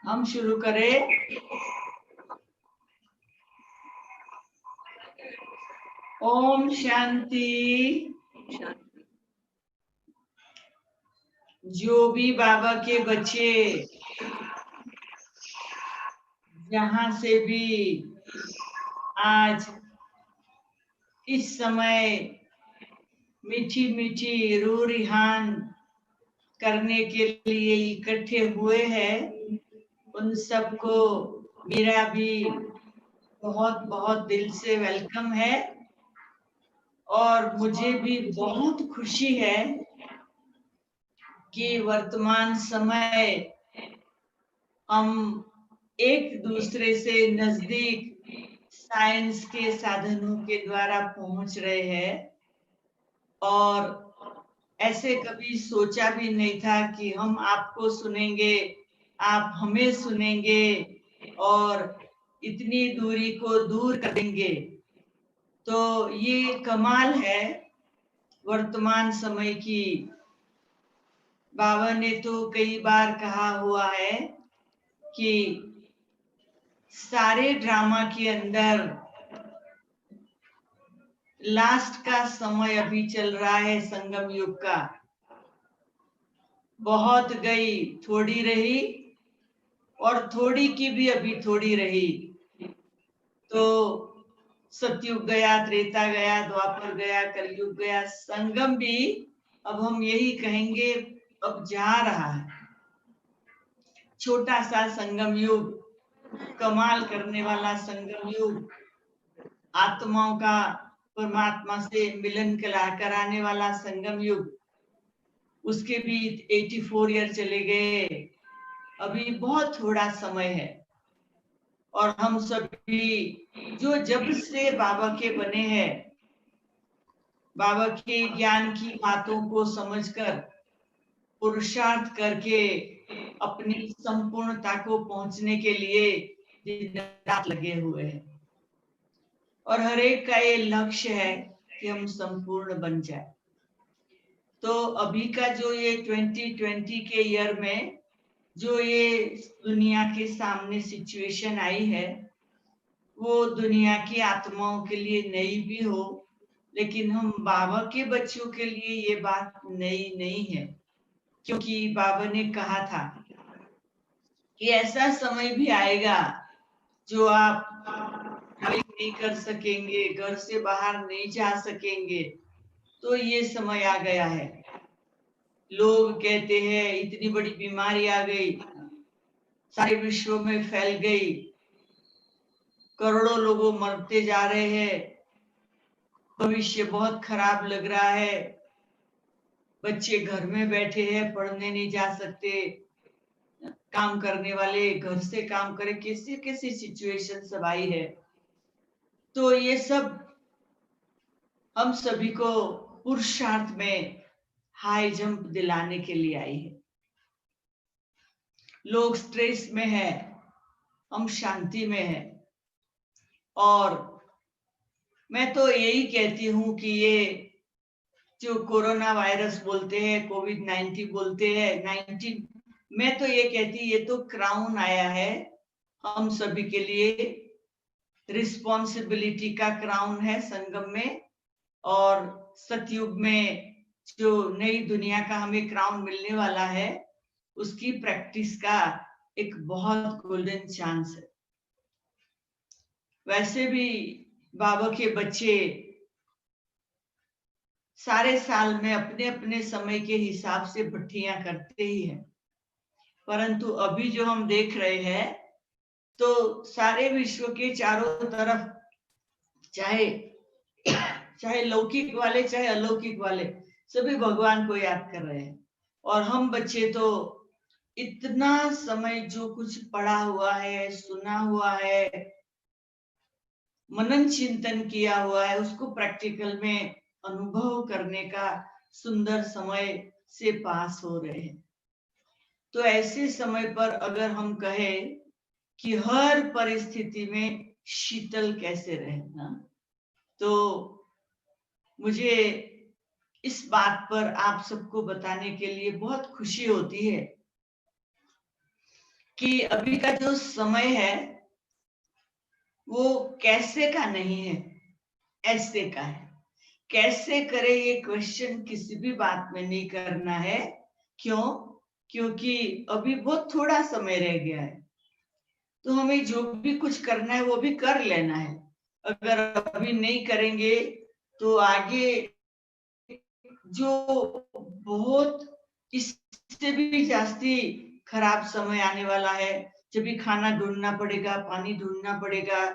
हम शुरू करें। ओम शांति। जो भी बाबा के बच्चे जहां से भी आज इस समय मीठी मीठी रूह रिहान करने के लिए इकट्ठे हुए हैं, उन सबको मेरा भी बहुत बहुत दिल से वेलकम है। और मुझे भी बहुत खुशी है कि वर्तमान समय हम एक दूसरे से नजदीक साइंस के साधनों के द्वारा पहुंच रहे हैं। और ऐसे कभी सोचा भी नहीं था कि हम आपको सुनेंगे, आप हमें सुनेंगे और इतनी दूरी को दूर कर देंगे। तो ये कमाल है वर्तमान समय की। बाबा ने तो कई बार कहा हुआ है कि सारे ड्रामा के अंदर लास्ट का समय अभी चल रहा है, संगम युग का। बहुत गई थोड़ी रही और थोड़ी की भी अभी थोड़ी रही। तो सतयुग गया, त्रेता गया, द्वापर गया, कलयुग गया, संगम भी अब हम यही कहेंगे अब जा रहा है। छोटा सा संगम युग, कमाल करने वाला संगम युग, आत्माओं का परमात्मा से मिलन कराने वाला संगम युग। उसके भी 84 ईयर चले गए, अभी बहुत थोड़ा समय है। और हम सभी जो जब से बाबा के बने हैं, बाबा के ज्ञान की बातों को समझकर पुरुषार्थ करके अपनी संपूर्णता को पहुंचने के लिए दिन रात लगे हुए हैं। और हर एक का ये लक्ष्य है कि हम संपूर्ण बन जाए। तो अभी का जो ये 2020 के ईयर में जो ये दुनिया के सामने सिचुएशन आई है, वो दुनिया की आत्माओं के लिए नई भी हो, लेकिन हम बाबा के बच्चों के लिए ये बात नई नहीं है। क्योंकि बाबा ने कहा था कि ऐसा समय भी आएगा जो आप नहीं कर सकेंगे, घर से बाहर नहीं जा सकेंगे। तो ये समय आ गया है। लोग कहते हैं इतनी बड़ी बीमारी आ गई, सारे विश्व में फैल गई, करोड़ों लोगों मरते जा रहे हैं, भविष्य बहुत खराब लग रहा है, बच्चे घर में बैठे हैं, पढ़ने नहीं जा सकते, काम करने वाले घर से काम करें, कैसी कैसी सिचुएशन सब आई है। तो ये सब हम सभी को पुरुषार्थ में हाई जंप दिलाने के लिए आई है। लोग स्ट्रेस में है, हम शांति में है। और मैं तो यही कहती हूं कि ये जो कोरोना वायरस बोलते हैं, कोविड-19 बोलते हैं, 19, मैं तो ये कहती ये तो क्राउन आया है हम सभी के लिए। रिस्पॉन्सिबिलिटी का क्राउन है संगम में। और सतयुग में जो नई दुनिया का हमें क्राउन मिलने वाला है, उसकी प्रैक्टिस का एक बहुत गोल्डन चांस है। वैसे भी बाबा के बच्चे सारे साल में अपने अपने समय के हिसाब से भट्टियां करते ही हैं, परंतु अभी जो हम देख रहे हैं तो सारे विश्व के चारों तरफ, चाहे लौकिक वाले चाहे अलौकिक वाले, सभी भगवान को याद कर रहे हैं। और हम बच्चे तो इतना समय जो कुछ पढ़ा हुआ है, सुना हुआ है, मनन चिंतन किया हुआ है, उसको प्रैक्टिकल में अनुभव करने का सुंदर समय से पास हो रहे हैं। तो ऐसे समय पर अगर हम कहें कि हर परिस्थिति में शीतल कैसे रहना, तो मुझे इस बात पर आप सबको बताने के लिए बहुत खुशी होती है कि अभी का जो समय है वो कैसे का नहीं है, ऐसे का है। कैसे करे ये क्वेश्चन किसी भी बात में नहीं करना है। क्यों? क्योंकि अभी बहुत थोड़ा समय रह गया है, तो हमें जो भी कुछ करना है वो भी कर लेना है। अगर अभी नहीं करेंगे तो आगे जो बहुत इससे भी जास्ती खराब समय आने वाला है, जब भी खाना ढूंढना पड़ेगा, पानी ढूंढना पड़ेगा,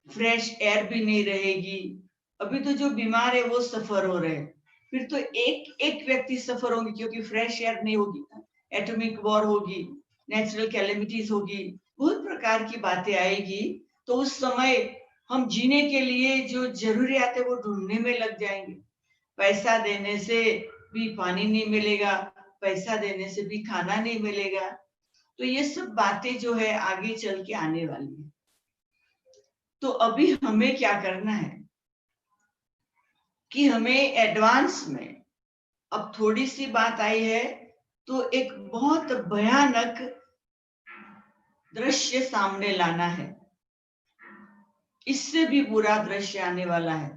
फ्रेश एयर भी नहीं रहेगी। अभी तो जो बीमार है वो सफर हो रहे हैं, फिर तो एक एक व्यक्ति सफर होंगे क्योंकि फ्रेश एयर नहीं होगी, एटॉमिक वॉर होगी, नेचुरल कैलेमिटीज होगी, बहुत प्रकार की बातें आएगी। तो उस समय हम जीने के लिए जो जरूरियात है वो ढूंढने में लग जाएंगे। पैसा देने से भी पानी नहीं मिलेगा, पैसा देने से भी खाना नहीं मिलेगा। तो ये सब बातें जो है आगे चल के आने वाली है। तो अभी हमें क्या करना है कि हमें एडवांस में, अब थोड़ी सी बात आई है तो एक बहुत भयानक दृश्य सामने लाना है, इससे भी बुरा दृश्य आने वाला है।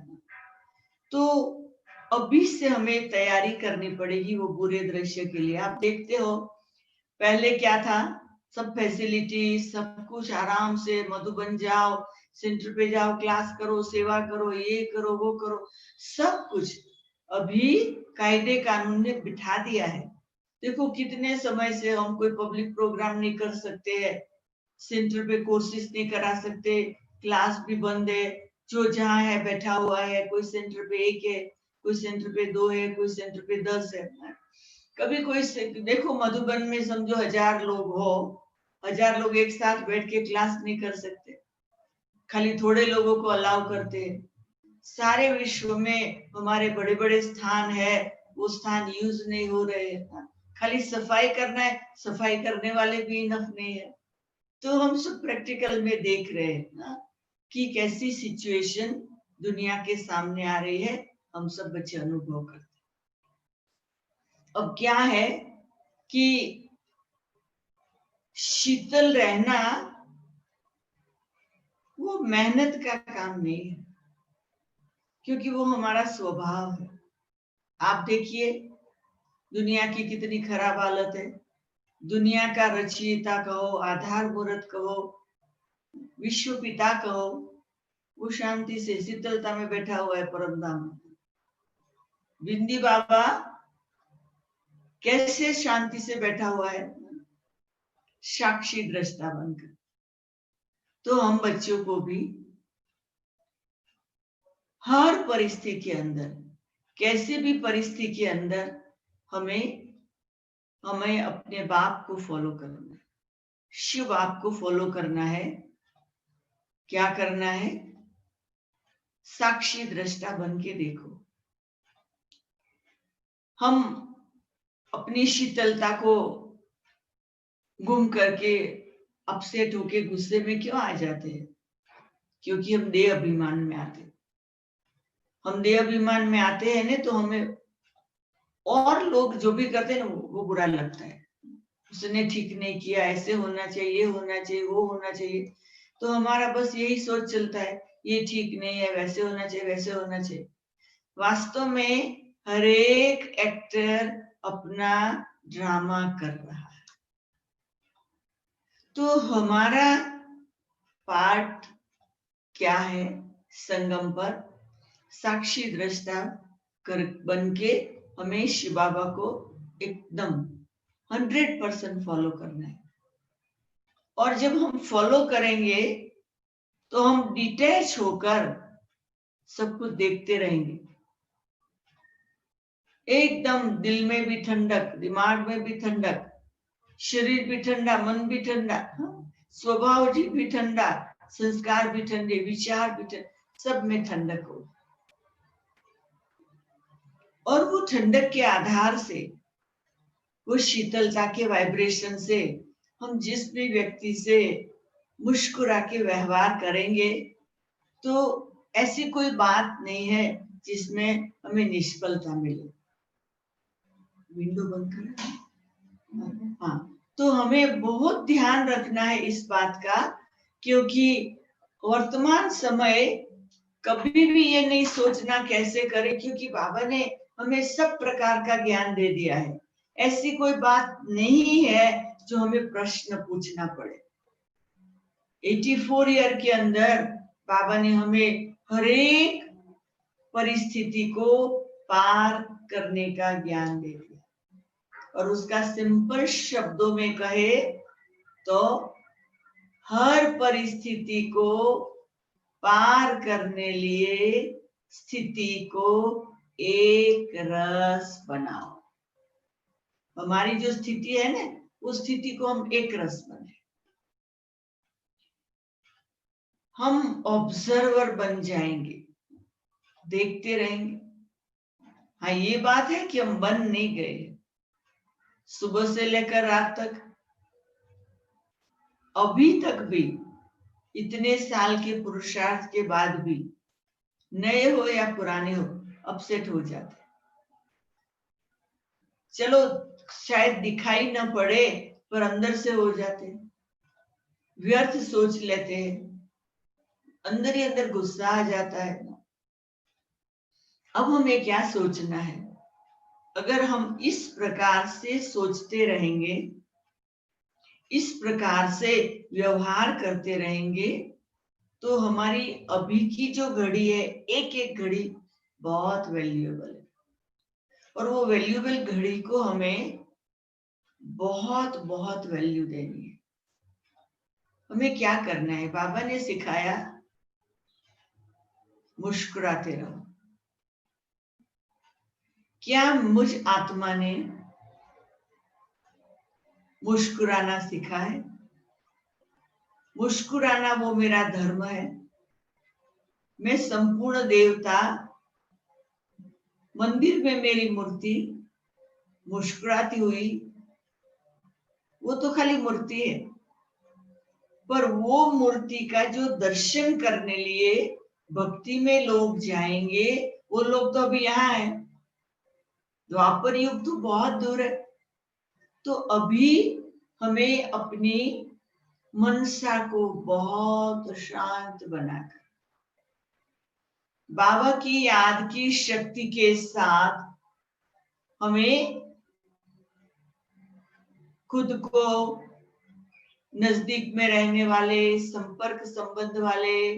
तो अभी से हमें तैयारी करनी पड़ेगी वो बुरे दृश्य के लिए। आप देखते हो पहले क्या था, सब फैसिलिटी, सब कुछ आराम से, मधुबन जाओ, सेंटर पे जाओ, क्लास करो, सेवा करो, ये करो, वो करो, सब कुछ अभी कायदे कानून ने बिठा दिया है। देखो कितने समय से हम कोई पब्लिक प्रोग्राम नहीं कर सकते हैं, सेंटर पे कोर्सेज नहीं करा सकते, क्लास भी बंद है, जो जहाँ है बैठा हुआ है, कोई सेंटर पे 1 है, कोई सेंटर पे 2 है, कोई सेंटर पे 10 है। कभी कोई देखो मधुबन में समझो 1000 लोग हो, 1000 लोग एक साथ बैठ के क्लास नहीं कर सकते, खाली थोड़े लोगों को अलाउ करते हैं। सारे विश्व में हमारे बड़े बड़े स्थान है, वो स्थान यूज नहीं हो रहे हैं, खाली सफाई करना है, सफाई करने वाले भी इनफ नहीं है। तो हम सब प्रैक्टिकल में देख रहे हैं ना कि कैसी सिचुएशन दुनिया के सामने आ रही है, हम सब बच्चे अनुभव करते हैं। अब क्या है कि शीतल रहना वो मेहनत का काम नहीं है, क्योंकि वो हमारा स्वभाव है। आप देखिए दुनिया की कितनी खराब हालत है, दुनिया का रचयिता कहो, आधार मूर्त कहो, विश्व पिता कहो, वो शांति से शीतलता में बैठा हुआ है परम धाम। बिंदी बाबा कैसे शांति से बैठा हुआ है, साक्षी दृष्टा बनकर। तो हम बच्चों को भी हर परिस्थिति के अंदर, कैसे भी परिस्थिति के अंदर हमें अपने बाप को फॉलो करना है, शिव बाप को फॉलो करना है। क्या करना है? साक्षी दृष्टा बन के देखो। हम अपनी शीतलता को गुम करके अपसेट होके गुस्से में क्यों आ जाते हैं? क्योंकि हम देह अभिमान में आते हैं। हम देह अभिमान में आते हैं ना, तो हमें और लोग जो भी करते हैं ना वो बुरा लगता है, उसने ठीक नहीं किया, ऐसे होना चाहिए, होना चाहिए, वो होना चाहिए। तो हमारा बस यही सोच चलता है, ये ठीक नहीं है, वैसे होना चाहिए, वैसे होना चाहिए। वास्तव में हर एक एक्टर अपना ड्रामा कर रहा है। तो हमारा पार्ट क्या है? संगम पर साक्षी दृष्टा कर बन के हमें शिव बाबा को एकदम 100% फॉलो करना है। और जब हम फॉलो करेंगे तो हम डिटैच होकर सब कुछ देखते रहेंगे, एकदम दिल में भी ठंडक, दिमाग में भी ठंडक, शरीर भी ठंडा, मन भी ठंडा, स्वभाव भी ठंडा, संस्कार भी ठंडे, विचार भी ठंडे, सब में ठंडक हो। और वो ठंडक के आधार से, वो शीतलता के वाइब्रेशन से हम जिस भी व्यक्ति से मुस्कुरा के व्यवहार करेंगे, तो ऐसी कोई बात नहीं है जिसमें हमें निष्फलता मिले। विंडो बंद कर, हाँ, तो हमें बहुत ध्यान रखना है इस बात का, क्योंकि वर्तमान समय कभी भी ये नहीं सोचना कैसे करें, क्योंकि बाबा ने हमें सब प्रकार का ज्ञान दे दिया है। ऐसी कोई बात नहीं है जो हमें प्रश्न पूछना पड़े। 84 ईयर के अंदर बाबा ने हमें हर एक परिस्थिति को पार करने का ज्ञान दे दिया, और उसका सिंपल शब्दों में कहे तो हर परिस्थिति को पार करने लिए स्थिति को एक रस बनाओ। हमारी जो स्थिति है ना, उस स्थिति को हम एक रस बनाए। हम ऑब्जर्वर बन जाएंगे, देखते रहेंगे। हाँ, ये बात है कि हम बन नहीं गए। सुबह से लेकर रात तक, अभी तक भी, इतने साल के पुरुषार्थ के बाद भी, नए हो या पुराने हो, अपसेट हो जाते। चलो शायद दिखाई ना पड़े, पर अंदर से हो जाते। व्यर्थ सोच लेते हैं, अंदर ही अंदर गुस्सा आ जाता है। अब हमें क्या सोचना है? अगर हम इस प्रकार से सोचते रहेंगे, इस प्रकार से व्यवहार करते रहेंगे, तो हमारी अभी की जो घड़ी है, एक एक घड़ी बहुत वैल्यूएबल है, और वो वैल्यूएबल घड़ी को हमें बहुत बहुत वैल्यू देनी है। हमें क्या करना है? बाबा ने सिखाया, मुस्कुराते रहो। क्या मुझ आत्मा ने मुस्कुराना सीखा है? मुस्कुराना वो मेरा धर्म है। मैं संपूर्ण देवता, मंदिर में मेरी मूर्ति मुस्कुराती हुई, वो तो खाली मूर्ति है, पर वो मूर्ति का जो दर्शन करने लिए भक्ति में लोग जाएंगे, वो लोग तो अभी यहाँ है। द्वापर युग तो बहुत दूर है। तो अभी हमें अपनी मनसा को बहुत शांत बनाकर बाबा की याद की शक्ति के साथ हमें खुद को नजदीक में रहने वाले, संपर्क संबंध वाले,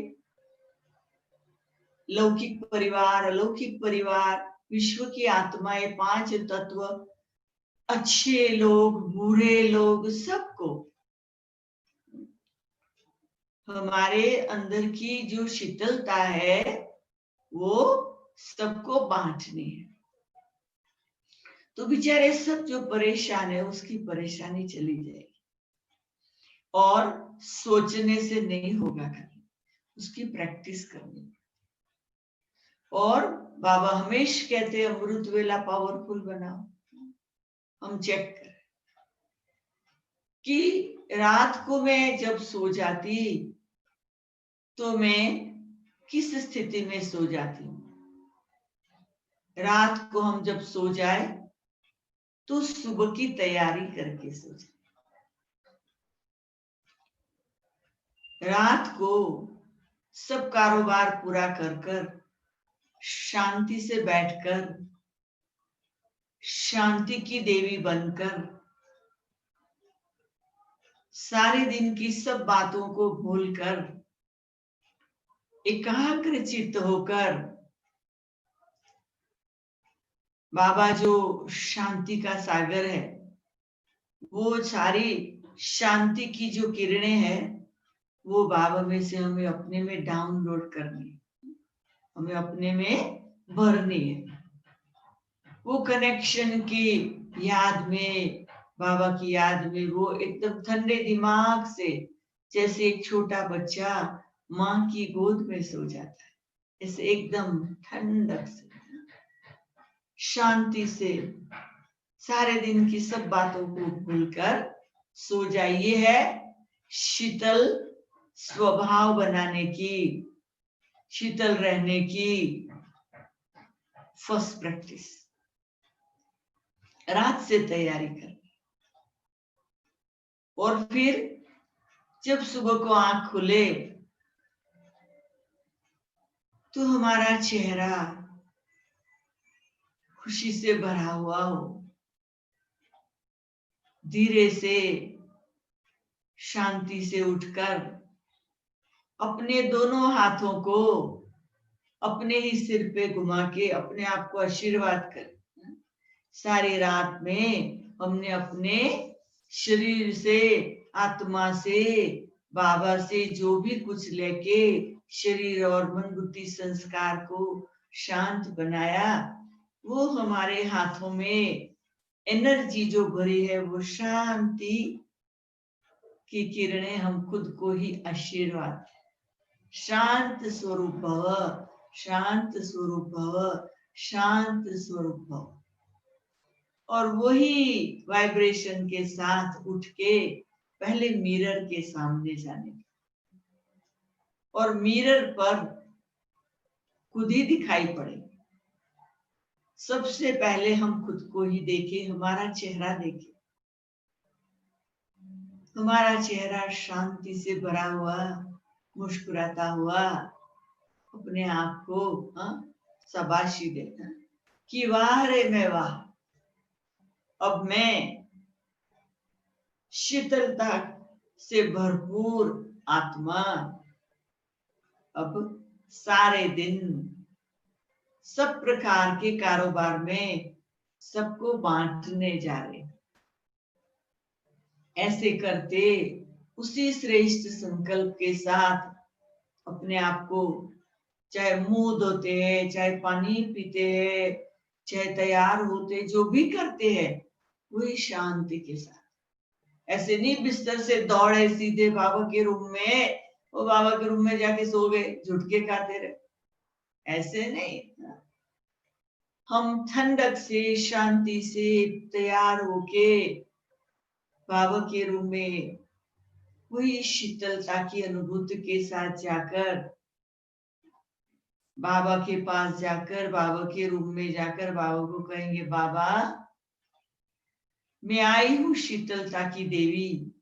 लौकिक परिवार, अलौकिक परिवार, विश्व की आत्माएं, पांच तत्व, अच्छे लोग, बुरे लोग, सबको हमारे अंदर की जो शीतलता है वो सबको बांटनी है। तो बेचारे सब जो परेशान है, उसकी परेशानी चली जाएगी। और सोचने से नहीं होगा, खाली उसकी प्रैक्टिस करनी। और बाबा हमेशा कहते हैं, अमृत वेला पावरफुल बनाओ। हम चेक करें कि रात को मैं जब सो जाती तो मैं किस स्थिति में सो जाती हूँ। रात को हम जब सो जाए तो सुबह की तैयारी करके सो जाए। रात को सब कारोबार पूरा कर शांति से बैठकर, शांति की देवी बनकर, सारे दिन की सब बातों को भूलकर, एकाग्र चित्त होकर, बाबा जो शांति का सागर है, वो सारी शांति की जो किरणें हैं, वो बाबा में से हमें अपने में डाउनलोड करनी, हमें अपने में भरनी है। वो कनेक्शन की याद में, बाबा की याद में, वो एकदम ठंडे दिमाग से, जैसे एक छोटा बच्चा माँ की गोद में सो जाता है, ऐसे एकदम ठंडक से, शांति से, सारे दिन की सब बातों को भूलकर सो जाइए। है शीतल स्वभाव बनाने की, शीतल रहने की फर्स्ट प्रैक्टिस। रात से तैयारी कर, और फिर जब सुबह को आंख खुले तो हमारा चेहरा खुशी से भरा हुआ हो, धीरे से शांति से उठकर अपने दोनों हाथों को अपने ही सिर पे घुमा के अपने आप को आशीर्वाद कर। सारी रात में हमने अपने शरीर से, आत्मा से, बाबा से जो भी कुछ लेके शरीर और मन बुद्धि संस्कार को शांत बनाया, वो हमारे हाथों में एनर्जी जो भरी है वो शांति की किरणें हम खुद को ही आशीर्वाद, शांत स्वरूप भव, शांत स्वरूप भव, शांत स्वरूप भव। और वही वाइब्रेशन के साथ उठ के पहले मिरर के सामने जाने और मिरर पर खुद ही दिखाई पड़े। सबसे पहले हम खुद को ही देखें, हमारा चेहरा देखें, हमारा चेहरा शांति से भरा हुआ, मुस्कुराता हुआ अपने आप को शाबाशी देना कि वाह रे मैं वाह, अब मैं शीतलता से भरपूर आत्मा अब सारे दिन सब प्रकार के कारोबार में सबको बांटने जा रहे। ऐसे करते उसी श्रेष्ठ संकल्प के साथ अपने आप को, चाहे मुंह धोते हैं, चाहे पानी पीते हैं, चाहे तैयार होते, जो भी करते हैं वही शांति के साथ। ऐसे नहीं बिस्तर से दौड़े सीधे बाबा के रूम में, वो बाबा के रूम में जाके सो गए, झुटके खाते रहे, ऐसे नहीं। हम ठंडक से, शांति से तैयार होके बाबा के रूम में वही शीतलता की अनुभूति के साथ जाकर, बाबा के पास जाकर, बाबा के रूम में जाकर बाबा को कहेंगे, बाबा मैं आई हूं शीतलता की देवी,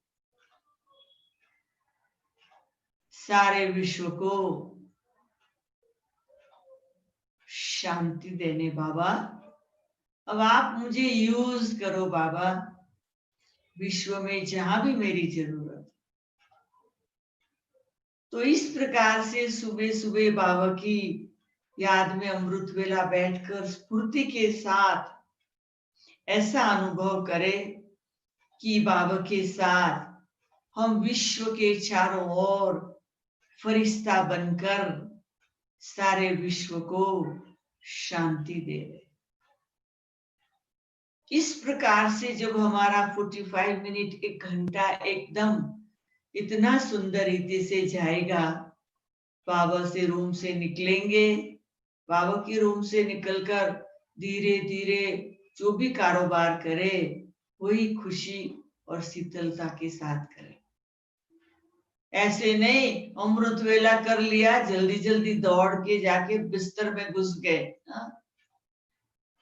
सारे विश्व को शांति देने बाबा, अब आप मुझे यूज करो बाबा, विश्व में जहां भी मेरी जरूरत। तो इस प्रकार से सुबह सुबह बाबा की याद में अमृत वेला बैठकर स्फूर्ति के साथ ऐसा अनुभव करें कि बाबा के साथ हम विश्व के चारों ओर फरिश्ता बनकर सारे विश्व को शांति दे रहे। इस प्रकार से जब हमारा 45 मिनट, 1 घंटा एकदम इतना सुंदर रीति से जाएगा, बाबा से रूम से निकलेंगे, बाबा के रूम से निकलकर धीरे धीरे जो भी कारोबार करे वही खुशी और शीतलता के साथ करे। ऐसे नहीं अमृत वेला कर लिया, जल्दी जल्दी दौड़ के जाके बिस्तर में घुस गए,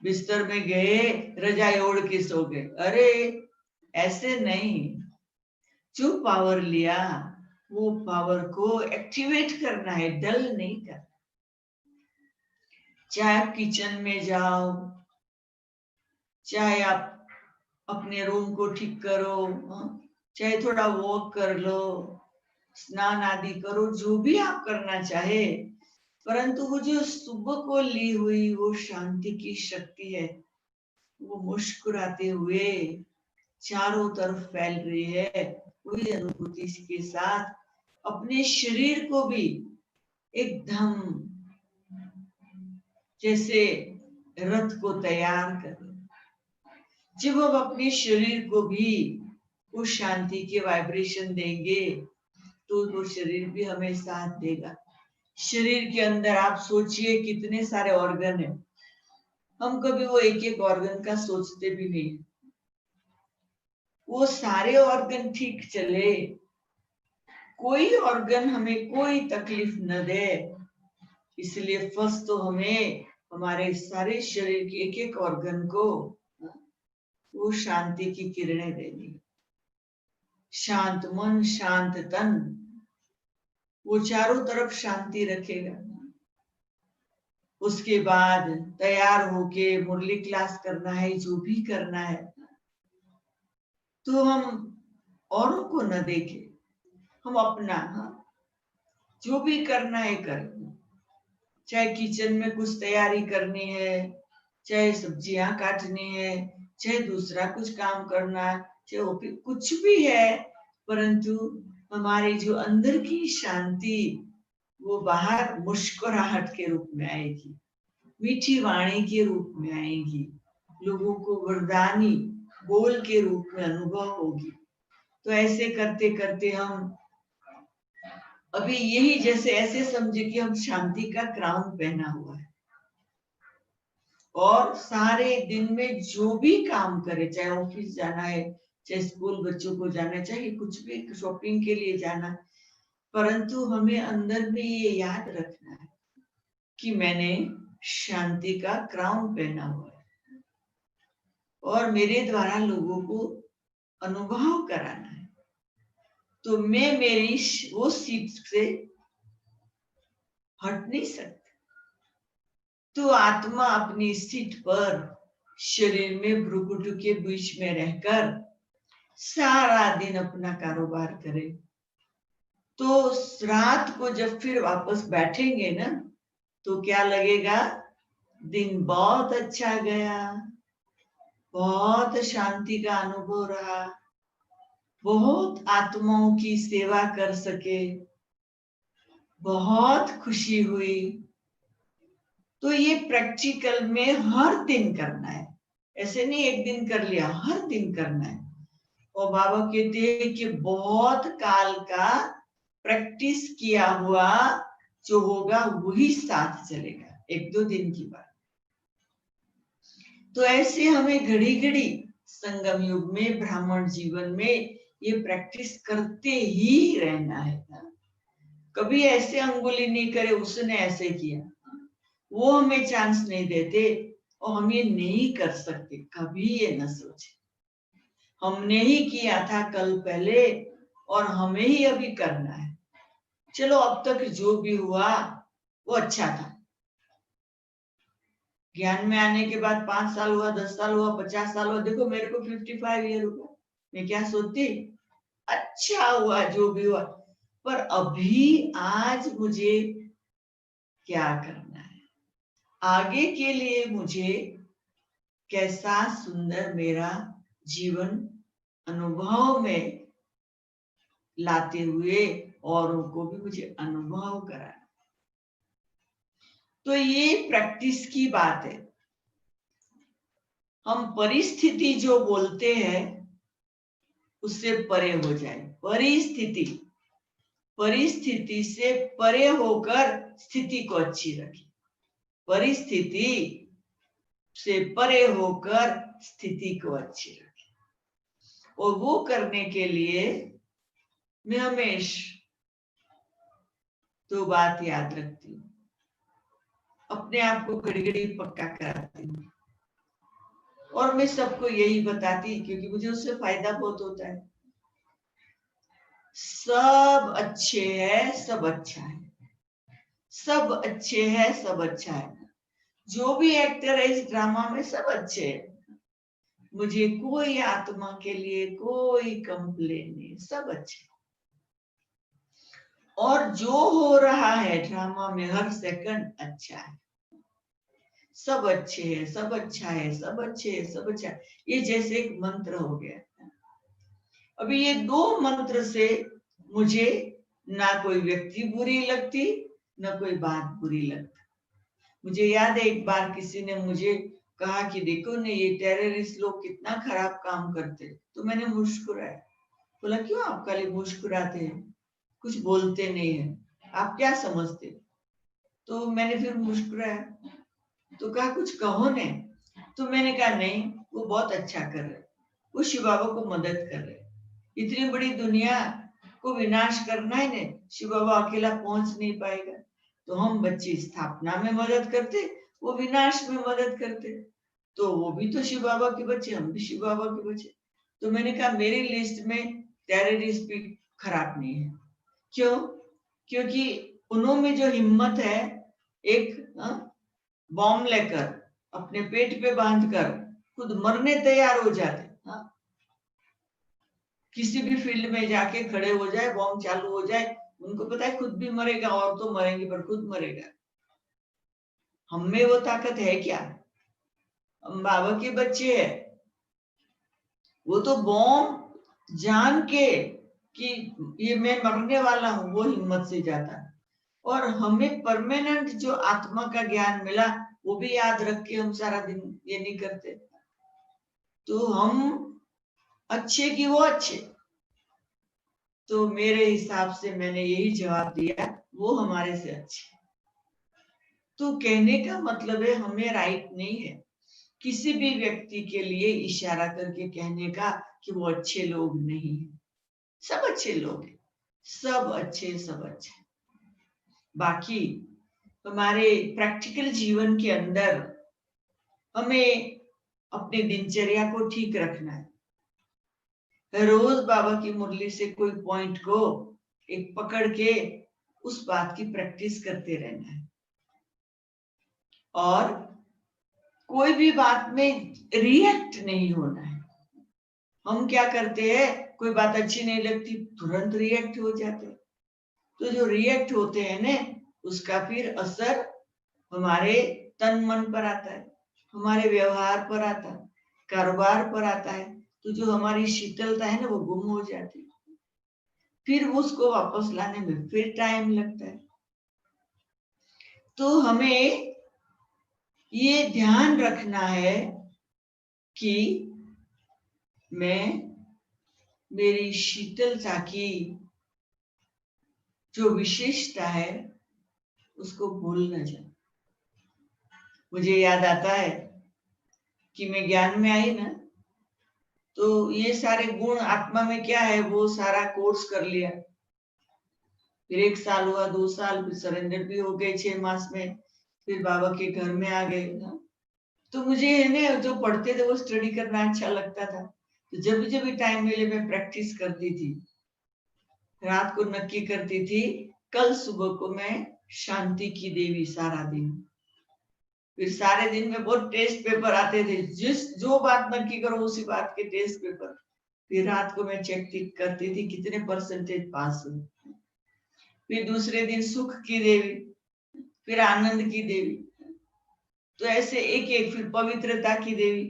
बिस्तर में गए, रजाई ओढ़ के सो गए। अरे ऐसे नहीं, जो पावर लिया वो पावर को एक्टिवेट करना है, डल नहीं करना। चाहे आप किचन में जाओ, चाहे आप अपने रूम को ठीक करो, चाहे थोड़ा वॉक कर लो, स्नान आदि करो, जो भी आप करना चाहे, परंतु वो जो सुबह को ली हुई वो शांति की शक्ति है, वो मुस्कुराते हुए चारों तरफ फैल रही है। वही अनुभूति के साथ अपने शरीर को भी एकदम जैसे रथ को तैयार करें। जब हम अपने शरीर को भी उस शांति के वाइब्रेशन देंगे तो वो शरीर भी हमें साथ देगा। शरीर के अंदर आप सोचिए कितने सारे ऑर्गन है, हम कभी वो एक एक ऑर्गन का सोचते भी नहीं। वो सारे ऑर्गन ठीक चले, कोई ऑर्गन हमें कोई तकलीफ न दे, इसलिए फर्स्ट तो हमें हमारे सारे शरीर के एक एक ऑर्गन को वो शांति की किरणें देनी। शांत मन, शांत तन, वो चारों तरफ शांति रखेगा। उसके बाद तैयार होके मुरली क्लास करना है, जो भी करना है, तो हम औरों को न देखें, हम अपना जो भी करना है कर। चाहे किचन में कुछ तैयारी करनी है, चाहे सब्जियां काटनी है, चाहे दूसरा कुछ काम करना है, चाहे ऑफिस कुछ भी है, परंतु हमारी जो अंदर की शांति वो बाहर मुस्कुराहट के रूप में आएगी, मीठी वाणी के रूप में आएगी, लोगों को वरदानी बोल के रूप में अनुभव होगी। तो ऐसे करते करते हम अभी यही जैसे ऐसे समझे कि हम शांति का क्राउन पहना हुआ है, और सारे दिन में जो भी काम करे, चाहे ऑफिस जाना है, चाहे स्कूल बच्चों को जाना है, चाहे कुछ भी शॉपिंग के लिए जाना, परंतु हमें अंदर में ये याद रखना है कि मैंने शांति का क्राउन पहना हुआ है और मेरे द्वारा लोगों को अनुभव कराना है। तो मैं मेरी वो सीट से हट नहीं सकती। तो आत्मा अपनी सीट पर शरीर में भ्रुकुटी के बीच में रहकर सारा दिन अपना कारोबार करे। तो रात को जब फिर वापस बैठेंगे ना, तो क्या लगेगा? दिन बहुत अच्छा गया, बहुत शांति का अनुभव रहा, बहुत आत्माओं की सेवा कर सके, बहुत खुशी हुई। तो ये प्रैक्टिकल में हर दिन करना है, ऐसे नहीं एक दिन कर लिया, हर दिन करना है। और बाबा कहते हैं कि बहुत काल का प्रैक्टिस किया हुआ जो होगा वही साथ चलेगा, एक दो दिन की बात। तो ऐसे हमें घड़ी घड़ी संगम युग में, ब्राह्मण जीवन में ये प्रैक्टिस करते ही रहना है। कभी ऐसे अंगुली नहीं करे उसने ऐसे किया, वो हमें चांस नहीं देते और हम ये नहीं कर सकते। कभी ये न सोचे हमने ही किया था कल पहले और हमें ही अभी करना है। चलो अब तक जो भी हुआ वो अच्छा था। ज्ञान में आने के बाद 5 साल हुआ, 10 साल हुआ, 50 साल हुआ, देखो मेरे को 55 ईयर हुआ, मैं क्या सोचती, अच्छा हुआ जो भी हुआ, पर अभी आज मुझे क्या करना है, आगे के लिए मुझे कैसा सुंदर मेरा जीवन अनुभव में लाते हुए औरों को भी मुझे अनुभव कराना। तो ये प्रैक्टिस की बात है। हम परिस्थिति जो बोलते हैं उससे परे हो जाए। परिस्थिति से परे होकर स्थिति को अच्छी रखें। परिस्थिति से परे होकर स्थिति को अच्छी रखें। और वो करने के लिए मैं हमेशा तो बात याद रखती हूँ, अपने आप को घड़ी घड़ी पक्का कराती हूँ और मैं सबको यही बताती, क्योंकि मुझे उससे फायदा बहुत होता है। सब अच्छे है, सब अच्छा है, सब अच्छे है, सब अच्छा है। जो भी एक्टर है इस ड्रामा में सब अच्छे हैं। मुझे कोई आत्मा के लिए कोई कंप्लेन नहीं, सब अच्छे। और जो हो रहा है ड्रामा में हर सेकंड अच्छा है, सब अच्छे है, सब अच्छा है, सब अच्छे है, सब अच्छा है। ये जैसे एक मंत्र हो गया। अभी ये 2 मंत्र से मुझे ना कोई व्यक्ति बुरी लगती, ना कोई बात बुरी लगती। मुझे याद है एक बार किसी ने मुझे कहा कि देखो ना ये टेररिस्ट लोग कितना खराब काम करते, तो मैंने मुस्कुराया। बोला क्यों आप खाली मुस्कुराते हैं, कुछ बोलते नहीं है, आप क्या समझते? तो मैंने फिर मुस्कुराया, तो कहा कुछ कहो ने। तो मैंने कहा नहीं, वो बहुत अच्छा कर रहे, वो शिव बाबा को मदद कर रहे। इतनी बड़ी दुनिया को विनाश करना है ने, शिव बाबा अकेला पहुंच नहीं पाएगा। तो हम बच्चे स्थापना में मदद करते, वो विनाश में मदद करते। तो वो भी तो शिव बाबा के बच्चे, हम भी शिव बाबा के बच्चे। तो मैंने कहा मेरी लिस्ट में टेररिस्ट भी खराब नहीं है। क्यों? क्योंकि उन्होंने जो हिम्मत है, एक बॉम्ब लेकर अपने पेट पे बांधकर खुद मरने तैयार हो जाते। किसी भी फील्ड में जाके खड़े हो जाए, बॉम्ब चालू हो जाए, उनको पता है खुद भी मरेगा और तो मरेंगे पर खुद मरेगा। हम में वो ताकत है क्या? हम बाबा के बच्चे हैं। वो तो बॉम्ब जान के कि ये मैं मरने वाला हूं, वो हिम्मत से जाता है। और हमें परमानेंट जो आत्मा का ज्ञान मिला, वो भी याद रख के हम सारा दिन ये नहीं करते। तो हम अच्छे कि वो अच्छे? तो मेरे हिसाब से मैंने यही जवाब दिया, वो हमारे से अच्छे। तो कहने का मतलब है, हमें राइट नहीं है किसी भी व्यक्ति के लिए इशारा करके कहने का कि वो अच्छे लोग नहीं है। सब अच्छे लोग हैं, सब अच्छे, सब अच्छे। बाकी हमारे प्रैक्टिकल जीवन के अंदर हमें अपनी दिनचर्या को ठीक रखना है। रोज बाबा की मुरली से कोई पॉइंट को एक पकड़ के उस बात की प्रैक्टिस करते रहना है। और कोई भी बात में रिएक्ट नहीं होना है। हम क्या करते हैं, कोई बात अच्छी नहीं लगती, तुरंत रिएक्ट हो जाते हैं। तो जो रिएक्ट होते हैं ना, उसका फिर असर हमारे तन मन पर आता है, हमारे व्यवहार पर आता है, कारोबार पर आता है। तो जो हमारी शीतलता है ना, वो गुम हो जाती है। फिर उसको वापस लाने में फिर टाइम लगता है। तो हमें ये ध्यान रखना है कि मैं मेरी शीतलता की जो विशेषता है उसको भूल न जाए। मुझे याद आता है कि मैं ज्ञान में आई ना, तो ये सारे गुण आत्मा में क्या है वो सारा कोर्स कर लिया। फिर 1 साल हुआ, 2 साल, फिर सरेंडर भी हो गए 6 मास में। फिर बाबा के घर में आ गए ना। तो मुझे ना जो पढ़ते थे वो स्टडी करना अच्छा लगता था। तो जब जब भी टाइम मिले मैं प्रैक्टिस करती थी। रात को नक्की करती थी, कल सुबह को मैं शांति की देवी सारा दिन। फिर सारे दिन में बहुत टेस्ट पेपर आते थे, जो बात नक्की करो उसी बात के टेस्ट पेपर। फिर रात को मैं चेक करती थी कितने परसेंटेज पास हुए। फिर दूसरे दिन सुख की देवी, फिर आनंद की देवी, तो ऐसे एक एक, फिर पवित्रता की देवी।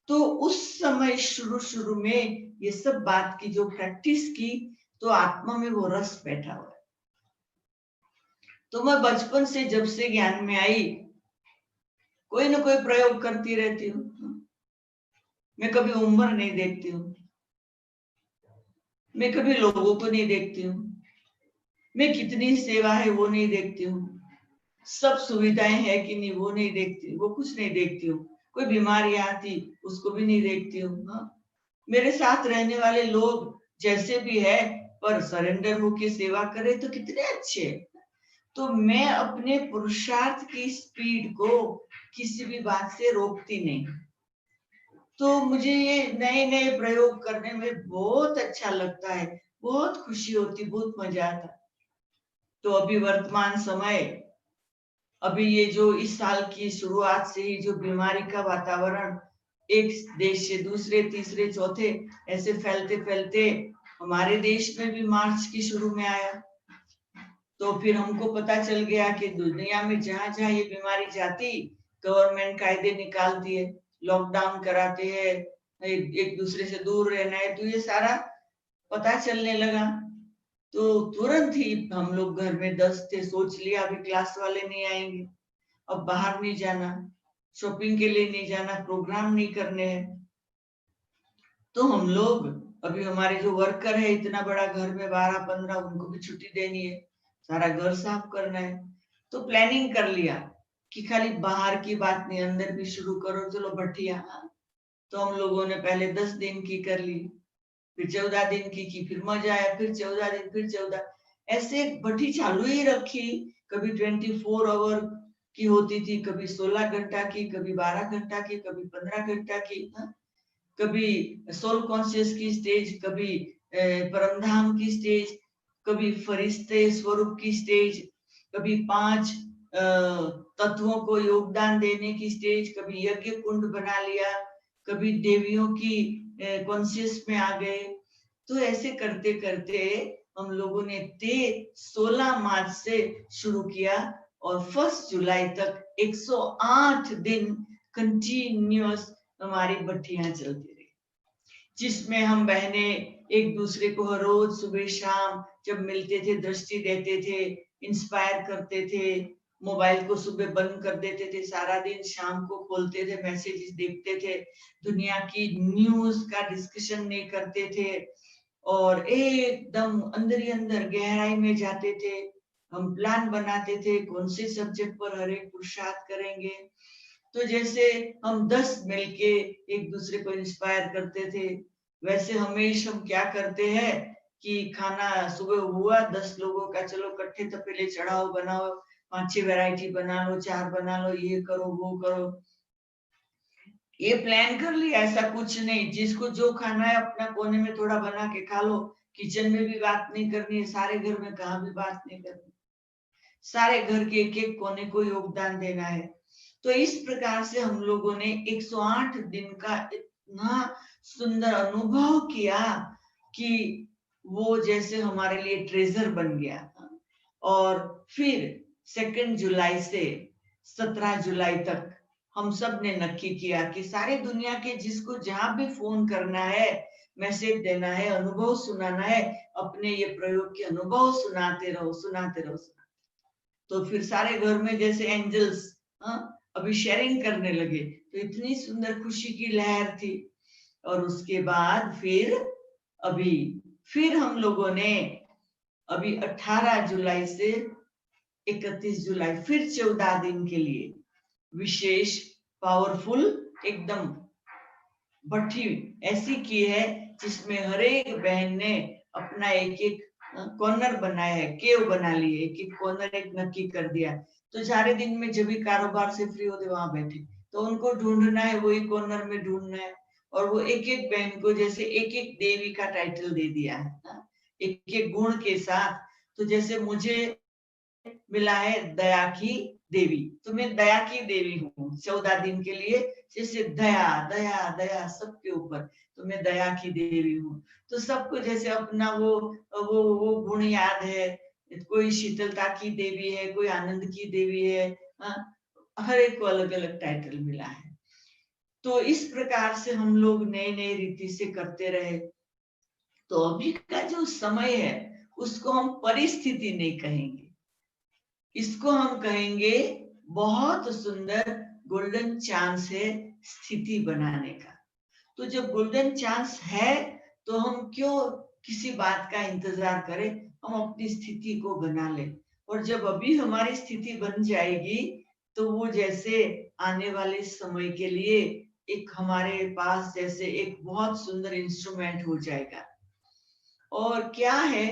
तो उस समय शुरू में ये सब बात की जो प्रैक्टिस की, तो आत्मा में वो रस बैठा हुआ है। तो मैं बचपन से जब से ज्ञान में आई, कोई ना कोई प्रयोग करती रहती हूँ। मैं कभी उम्र नहीं देखती हूँ, मैं कभी लोगों को नहीं देखती हूँ, मैं कितनी सेवा है वो नहीं देखती हूँ, सब सुविधाएं है कि नहीं वो नहीं देखती, वो कुछ नहीं देखती हूँ। कोई बीमारी आती उसको भी नहीं देखती हूँ। मेरे साथ रहने वाले लोग जैसे भी है, पर सरेंडर होके सेवा करे तो कितने अच्छे। तो मैं अपने पुरुषार्थ की स्पीड को किसी भी बात से रोकती नहीं। तो मुझे ये नए नए प्रयोग करने में बहुत अच्छा लगता है, बहुत खुशी होती, बहुत मजा आता। तो अभी वर्तमान समय, अभी ये जो इस साल की शुरुआत से ही जो बीमारी का वातावरण एक देश से दूसरे, तीसरे, चौथे ऐसे फैलते फैलते हमारे देश में भी मार्च की शुरू में आया। तो फिर हमको पता चल गया कि दुनिया में जहां जहां ये बीमारी जाती, गवर्नमेंट कायदे निकालती है, लॉकडाउन कराते हैं, एक दूसरे से दूर रहना है। तो ये सारा पता चलने लगा। तो तुरंत ही हम लोग घर में 10 थे, सोच लिया अभी क्लास वाले नहीं आएंगे, अब बाहर नहीं जाना, शॉपिंग के लिए नहीं जाना, प्रोग्राम नहीं करने हैं। तो हम लोग, अभी हमारे जो वर्कर है इतना बड़ा घर में 12-15, उनको भी छुट्टी देनी है, सारा घर साफ करना है। तो प्लानिंग कर लिया कि खाली बाहर की बात नहीं, अंदर भी शुरू करो, चलो भट्टिया। तो हम लोगों ने पहले 10 दिन की कर ली, फिर 14 दिन की, फिर मजा आया, फिर 14 दिन, फिर 14, ऐसे भट्टी चालू ही रखी। कभी 24 आवर की होती थी, कभी 16 घंटा की, कभी 12 घंटा की, कभी 15 घंटा की। कभी सोल कॉन्शियस की स्टेज, कभी परमधाम की स्टेज, कभी फरिश्ते स्वरूप की स्टेज, कभी 5 तत्वों को योगदान देने की स्टेज, कभी यज्ञ कुंड बना लिया, कभी देवियों की कॉन्शियस में आ गए। तो ऐसे करते करते हम लोगों ने 16 मार्च से शुरू किया और 1 जुलाई तक 108 दिन कंटिन्यूअस हमारी भट्टियां चलती रही, जिसमें हम बहने एक दूसरे को हर रोज सुबह शाम जब मिलते थे दृष्टि देते थे, इंस्पायर करते थे। मोबाइल को सुबह बंद कर देते थे, सारा दिन शाम को खोलते थे, मैसेजेस देखते थे, दुनिया की न्यूज का डिस्कशन नहीं करते थे और एकदम अंदर ही अंदर गहराई में जाते थे। हम प्लान बनाते थे कौन से सब्जेक्ट पर हर एक पुरुषार्थ करेंगे। तो जैसे हम 10 मिलके एक दूसरे को इंस्पायर करते थे, वैसे हमेशा हम क्या करते हैं कि खाना सुबह हुआ 10 लोगों का, चलो इकट्ठे तपेले चढ़ाओ, बनाओ, 5-6 वैरायटी बना लो, 4 बना लो, ये करो वो करो, ये प्लान कर लिया। ऐसा कुछ नहीं, जिसको जो खाना है अपना कोने में थोड़ा बना के खा लो, किचन में भी बात नहीं करनी है, सारे घर में कहाँ भी बात नहीं करनी, सारे घर के एक एक कोने को योगदान देना है। तो इस प्रकार से हम लोगों ने 108 दिन का इतना सुंदर अनुभव किया कि वो जैसे हमारे लिए ट्रेजर बन गया। और फिर 2 जुलाई से 17 जुलाई तक हम सब ने नक्की किया कि सारे दुनिया के जिसको जहां भी फोन करना है, मैसेज देना है, अनुभव सुनाना है, अपने ये प्रयोग के अनुभव सुनाते रहो सुनाते रहो। तो फिर सारे घर में जैसे एंजल्स अभी शेयरिंग करने लगे, तो इतनी सुंदर खुशी की लहर थी। और उसके बाद फिर हम लोगों ने अभी 18 जुलाई से 31 जुलाई फिर 14 दिन के लिए विशेष पावरफुल एकदम भट्टी ऐसी की है जिसमें हर एक बहन ने अपना एक एक कॉर्नर बनाया है, केव बना लिए, एक एक कॉर्नर एक नक्की कर दिया। तो सारे दिन में जब भी कारोबार से फ्री होते वहां बैठे, तो उनको ढूंढना है, वही कॉर्नर में ढूंढना है। और वो एक एक बहन को जैसे एक एक देवी का टाइटल दे दिया है, एक एक गुण के साथ। तो जैसे मुझे मिला है दया की देवी, तो मैं दया की देवी हूँ 14 दिन के लिए, जैसे दया दया दया सबके ऊपर, तो मैं दया की देवी हूँ। तो सबको जैसे अपना वो गुण याद है, कोई शीतलता की देवी है, कोई आनंद की देवी है, हर एक को अलग अलग टाइटल मिला है। तो इस प्रकार से हम लोग नए नए रीति से करते रहे। तो अभी का जो समय है उसको हम परिस्थिति नहीं कहेंगे, इसको हम कहेंगे बहुत सुंदर गोल्डन चांस है स्थिति बनाने का। तो जब गोल्डन चांस है तो हम क्यों किसी बात का इंतजार करें, हम अपनी स्थिति को बना लें। और जब अभी हमारी स्थिति बन जाएगी तो वो जैसे आने वाले समय के लिए एक हमारे पास जैसे एक बहुत सुंदर इंस्ट्रूमेंट हो जाएगा। और क्या है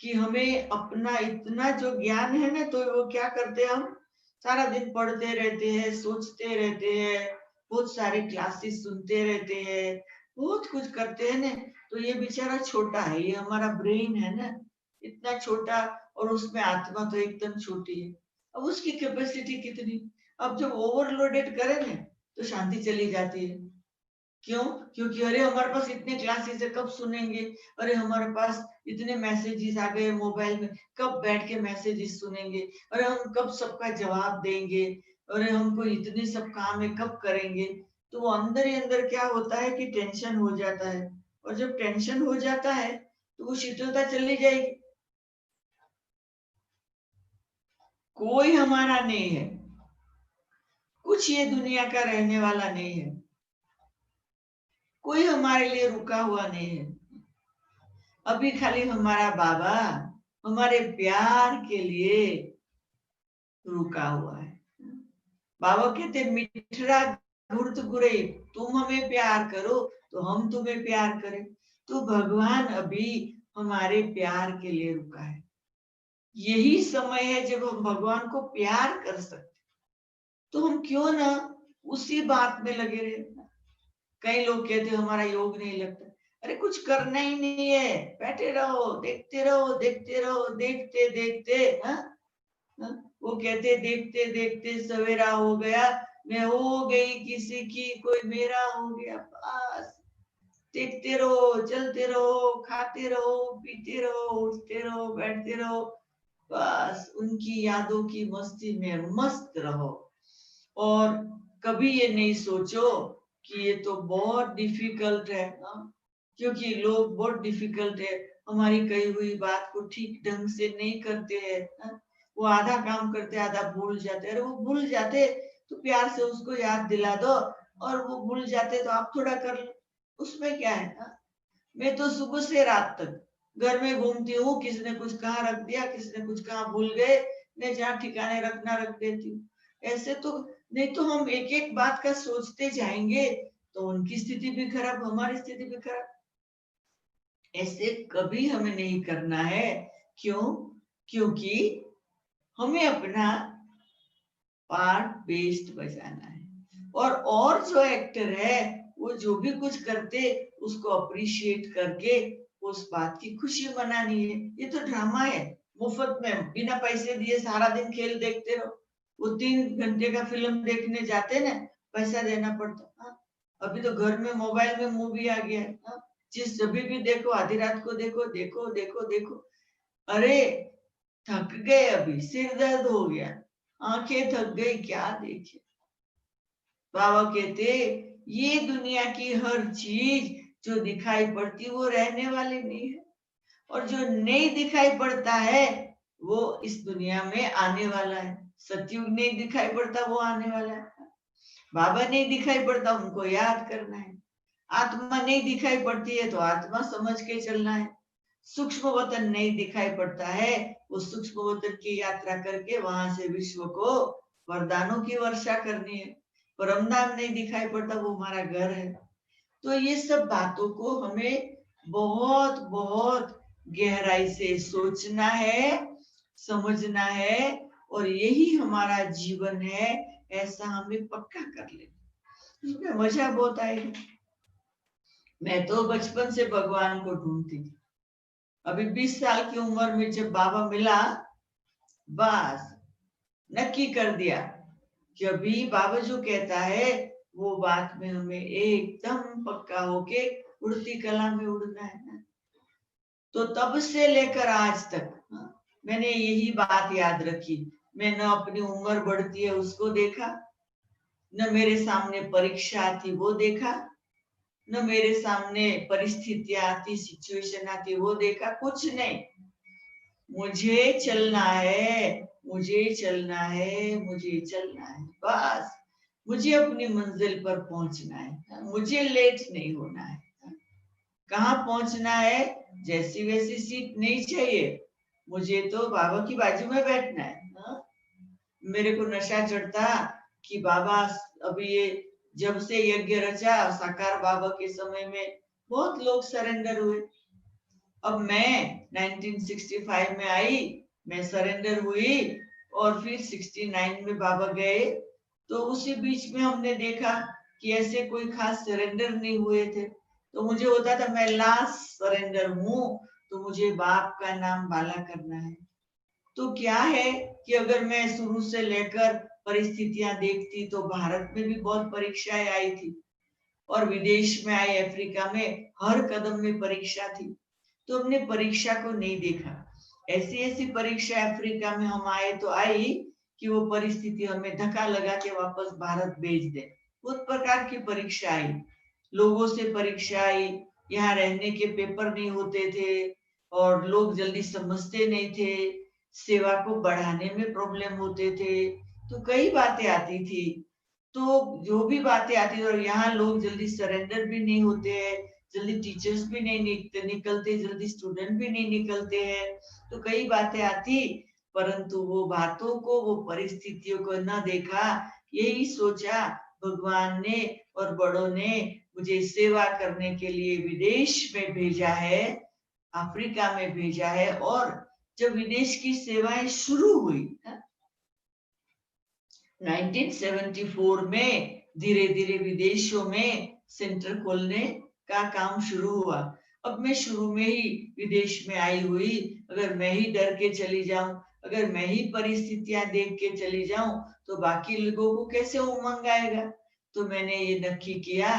कि हमें अपना इतना जो ज्ञान है ना, तो वो क्या करते हैं, हम सारा दिन पढ़ते रहते हैं, सोचते रहते हैं, बहुत सारे क्लासेस सुनते रहते हैं, बहुत कुछ करते हैं ना। तो ये बेचारा छोटा है, ये हमारा ब्रेन है ना, इतना छोटा, और उसमें आत्मा तो एकदम छोटी है। अब उसकी कैपेसिटी कितनी, अब जब ओवरलोडेड करें ना तो शांति चली जाती है। क्यों? क्योंकि अरे हमारे पास इतने क्लासेस है, कब सुनेंगे, अरे हमारे पास इतने मैसेजेस आ गए मोबाइल में, कब बैठ के मैसेजेस सुनेंगे, अरे हम कब सबका जवाब देंगे, अरे हमको इतने सब काम है कब करेंगे। तो वो अंदर ही अंदर क्या होता है कि टेंशन हो जाता है। और जब टेंशन हो जाता है तो वो शीतलता चली जाएगी। कोई हमारा नहीं है, कुछ ये दुनिया का रहने वाला नहीं है, कोई हमारे लिए रुका हुआ नहीं है। अभी खाली हमारा बाबा हमारे प्यार के लिए रुका हुआ है। बाबा कहते मिठरा घुर्त गुरे, तुम हमें प्यार करो तो हम तुम्हें प्यार करें। तो भगवान अभी हमारे प्यार के लिए रुका है। यही समय है जब हम भगवान को प्यार कर सकते, तो हम क्यों ना उसी बात में लगे रहे। कई लोग कहते हमारा योग नहीं लगता, अरे कुछ करना ही नहीं है, बैठे रहो, देखते रहो, देखते रहो, देखते देखते, हाँ? वो कहते देखते देखते सवेरा हो गया, मैं हो गई किसी की, कोई मेरा हो गया, बस देखते रहो, चलते रहो, खाते रहो, पीते रहो, उठते रहो, बैठते रहो, बस उनकी यादों की मस्ती में मस्त रहो। और कभी ये नहीं सोचो कि ये तो बहुत डिफिकल्ट है, क्योंकि लोग बहुत डिफिकल्ट है, हमारी कही हुई बात को ठीक ढंग से नहीं करते हैं, वो आधा काम करते आधा भूल जाते। अरे वो भूल जाते तो प्यार से उसको याद दिला दो, और वो भूल जाते तो आप थोड़ा कर लो, उसमें क्या है, मैं तो सुबह से रात तक घर में घूमती हूँ, किसने कुछ कहाँ रख दिया, किसने कुछ कहाँ भूल गए, मैं जहाँ ठिकाने रखना रख देती हूँ। ऐसे तो नहीं तो हम एक एक बात का सोचते जाएंगे तो उनकी स्थिति भी खराब, हमारी स्थिति भी खराब। ऐसे कभी हमें नहीं करना है। क्यों? क्योंकि हमें अपना पार्ट बेस्ड बजाना है, और जो एक्टर है वो जो भी कुछ करते उसको अप्रिशिएट करके उस बात की खुशी मनानी है। ये तो ड्रामा है, मुफ्त में बिना पैसे दिए सारा दिन खेल देखते रहो। वो 3 घंटे का फिल्म देखने जाते ना, पैसा देना पड़ता, हाँ? अभी तो घर में मोबाइल में मूवी आ गया है, हाँ? जिस जब भी देखो, आधी रात को देखो, देखो देखो देखो, अरे थक गए, अभी सिर दर्द हो गया, आंखें थक गई, क्या देखे। बाबा कहते ये दुनिया की हर चीज जो दिखाई पड़ती वो रहने वाली नहीं है, और जो नहीं दिखाई पड़ता है वो इस दुनिया में आने वाला है। सतयुग नहीं दिखाई पड़ता, वो आने वाला है। बाबा नहीं दिखाई पड़ता, उनको याद करना है। आत्मा नहीं दिखाई पड़ती है तो आत्मा समझ के चलना है। सूक्ष्म वतन नहीं दिखाई पड़ता है, वो सूक्ष्म वतन की यात्रा करके वहां से विश्व को वरदानों की वर्षा करनी है। परमधाम नहीं दिखाई पड़ता, वो हमारा घर है। तो ये सब बातों को हमें बहुत बहुत गहराई से सोचना है, समझना है, और यही हमारा जीवन है, ऐसा हमें पक्का कर लेना। इसमें मजा बहुत आएगी। मैं तो बचपन से भगवान को ढूंढती थी। अभी 20 साल की उम्र में जब बाबा मिला, बस नक्की कर दिया कि अभी बाबा जो कहता है वो बात में हमें एकदम पक्का होके उड़ती कला में उड़ना है ना। तो तब से लेकर आज तक मैंने यही बात याद रखी। मैं न अपनी उम्र बढ़ती है उसको देखा, न मेरे सामने परीक्षा आती वो देखा, न मेरे सामने परिस्थितियां आती, सिचुएशन आती वो देखा, कुछ नहीं। मुझे चलना है, मुझे चलना है, मुझे चलना है, बस मुझे अपनी मंजिल पर पहुंचना है, मुझे लेट नहीं होना है। कहाँ पहुंचना है, जैसी वैसी सीट नहीं चाहिए, मुझे तो बाबा की बाजू में बैठना है। मेरे को नशा चढ़ता कि बाबा अभी ये जब से यज्ञ रचा साकार बाबा के समय में बहुत लोग सरेंडर हुए। अब मैं 1965 में आई, मैं सरेंडर हुई, और फिर 69 में बाबा गए। तो उसी बीच में हमने देखा कि ऐसे कोई खास सरेंडर नहीं हुए थे। तो मुझे होता था मैं लास्ट सरेंडर हूँ, तो मुझे बाप का नाम बाला करना है। तो क्या है कि अगर मैं शुरू से लेकर परिस्थितियां देखती तो भारत में भी बहुत परीक्षाएं आई थी, और विदेश में आई, अफ्रीका में हर कदम में परीक्षा थी। तो हमने परीक्षा को नहीं देखा। ऐसी ऐसी परीक्षा अफ्रीका में हम आए तो आई कि वो परिस्थिति हमें धक्का लगा के वापस भारत भेज दे। उस प्रकार की परीक्षा आई, लोगों से परीक्षा आई, यहाँ रहने के पेपर नहीं होते थे, और लोग जल्दी समझते नहीं थे, सेवा को बढ़ाने में प्रॉब्लम होते थे, तो कई बातें आती थी। तो जो भी बातें आती थी, और यहाँ लोग जल्दी सरेंडर भी नहीं होते हैं, जल्दी टीचर्स भी नहीं निकलते, जल्दी स्टूडेंट भी नहीं निकलते हैं, तो कई बातें आती। परंतु वो बातों को, वो परिस्थितियों को न देखा, यही सोचा भगवान ने और बड़ों ने मुझे सेवा करने के लिए विदेश में भेजा है, अफ्रीका में भेजा है। और जब विदेश की सेवाएं शुरू हुई 1974 में, धीरे धीरे विदेशों में सेंटर खोलने का काम शुरू हुआ। अब मैं शुरू में ही विदेश में आई हुई, अगर मैं ही डर के चली जाऊं, अगर मैं ही परिस्थितियां देख के चली जाऊं, तो बाकी लोगों को कैसे उमंग आएगा। तो मैंने ये नक्की किया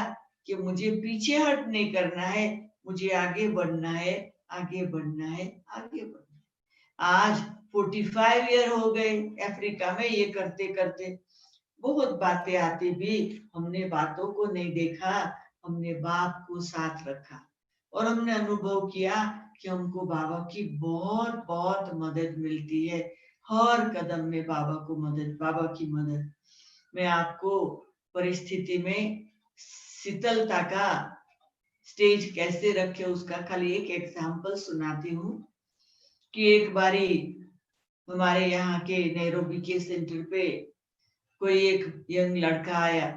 कि मुझे पीछे हट नहीं करना है, मुझे आगे बढ़ना है, आगे बढ़ना है, आगे बढ़ना है। आज 45 ईयर हो गए अफ्रीका में ये करते करते। बहुत बातें आती भी, हमने बातों को नहीं देखा, हमने बाप को साथ रखा और हमने अनुभव किया कि हमको बाबा की बहुत बहुत मदद मिलती है। हर कदम में बाबा की मदद। मैं आपको परिस्थिति में शीतलता का स्टेज कैसे रखे उसका खाली एक एग्जाम्पल सुनाती हूँ कि एक बारी हमारे यहाँ के नैरोबी के सेंटर पे कोई एक यंग लड़का आया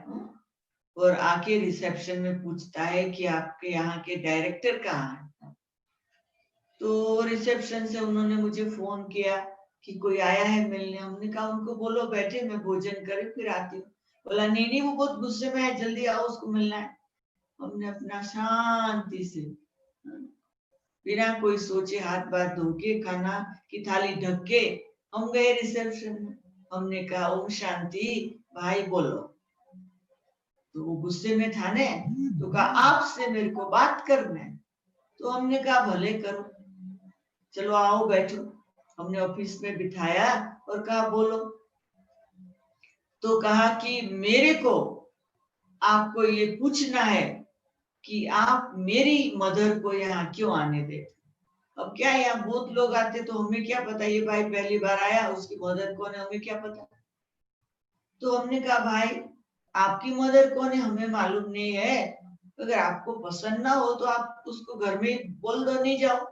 और आके रिसेप्शन में पूछता है कि आपके यहाँ के डायरेक्टर कहाँ है। तो रिसेप्शन से उन्होंने मुझे फोन किया कि कोई आया है मिलने। हमने कहा उनको बोलो बैठे, मैं भोजन करे फिर आती हूँ। बोला नहीं नहीं, वो बहुत गुस्से में है, जल्दी आओ, उसको मिलना है। हमने अपना शांति से बिना कोई सोचे हाथ बात धो के खाना की थाली ढक के हम गए रिसेप्शन में। हमने कहा ओम शांति भाई बोलो। तो वो गुस्से में था ने, तो कहा आपसे मेरे को बात करना है। तो हमने कहा भले करो, चलो आओ बैठो। हमने ऑफिस में बिठाया और कहा बोलो। तो कहा कि मेरे को आपको ये पूछना है कि आप मेरी मदर को यहाँ क्यों आने देते। अब क्या यहाँ बहुत लोग आते तो हमें क्या पता ये भाई पहली बार आया, उसकी मदर कौन है हमें क्या पता। तो हमने कहा भाई आपकी मदर कौन है हमें मालूम नहीं है, अगर आपको पसंद ना हो तो आप उसको घर में बोल दो, नहीं जाओ।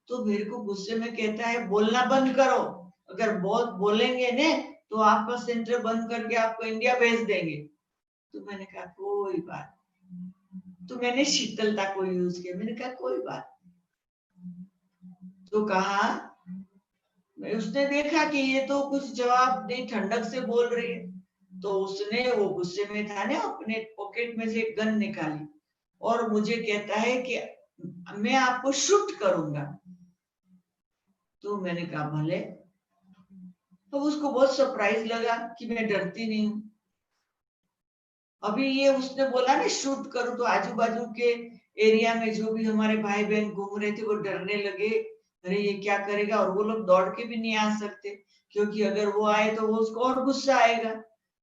तो मेरे को गुस्से में कहता है बोलना बंद करो, अगर बहुत बोलेंगे ने तो आपका सेंटर बंद करके आपको इंडिया भेज देंगे। तो मैंने कहा कोई बात। तो मैंने शीतलता को यूज किया, मैंने कहा कोई बात। तो कहा उसने देखा कि ये तो कुछ जवाब नहीं, ठंडक से बोल रही है। तो उसने, वो गुस्से में था ना, अपने पॉकेट में से एक गन निकाली और मुझे कहता है कि मैं आपको शूट करूंगा। तो मैंने कहा भले। तो उसको बहुत सरप्राइज लगा कि मैं डरती नहीं हूँ। अभी ये उसने बोला ना शूट करूं, तो आजू बाजू के एरिया में जो भी हमारे भाई बहन घूम रहे थे वो डरने लगे, अरे ये क्या करेगा। और वो लोग दौड़ के भी नहीं आ सकते क्योंकि अगर वो आए तो वो उसको और गुस्सा आएगा।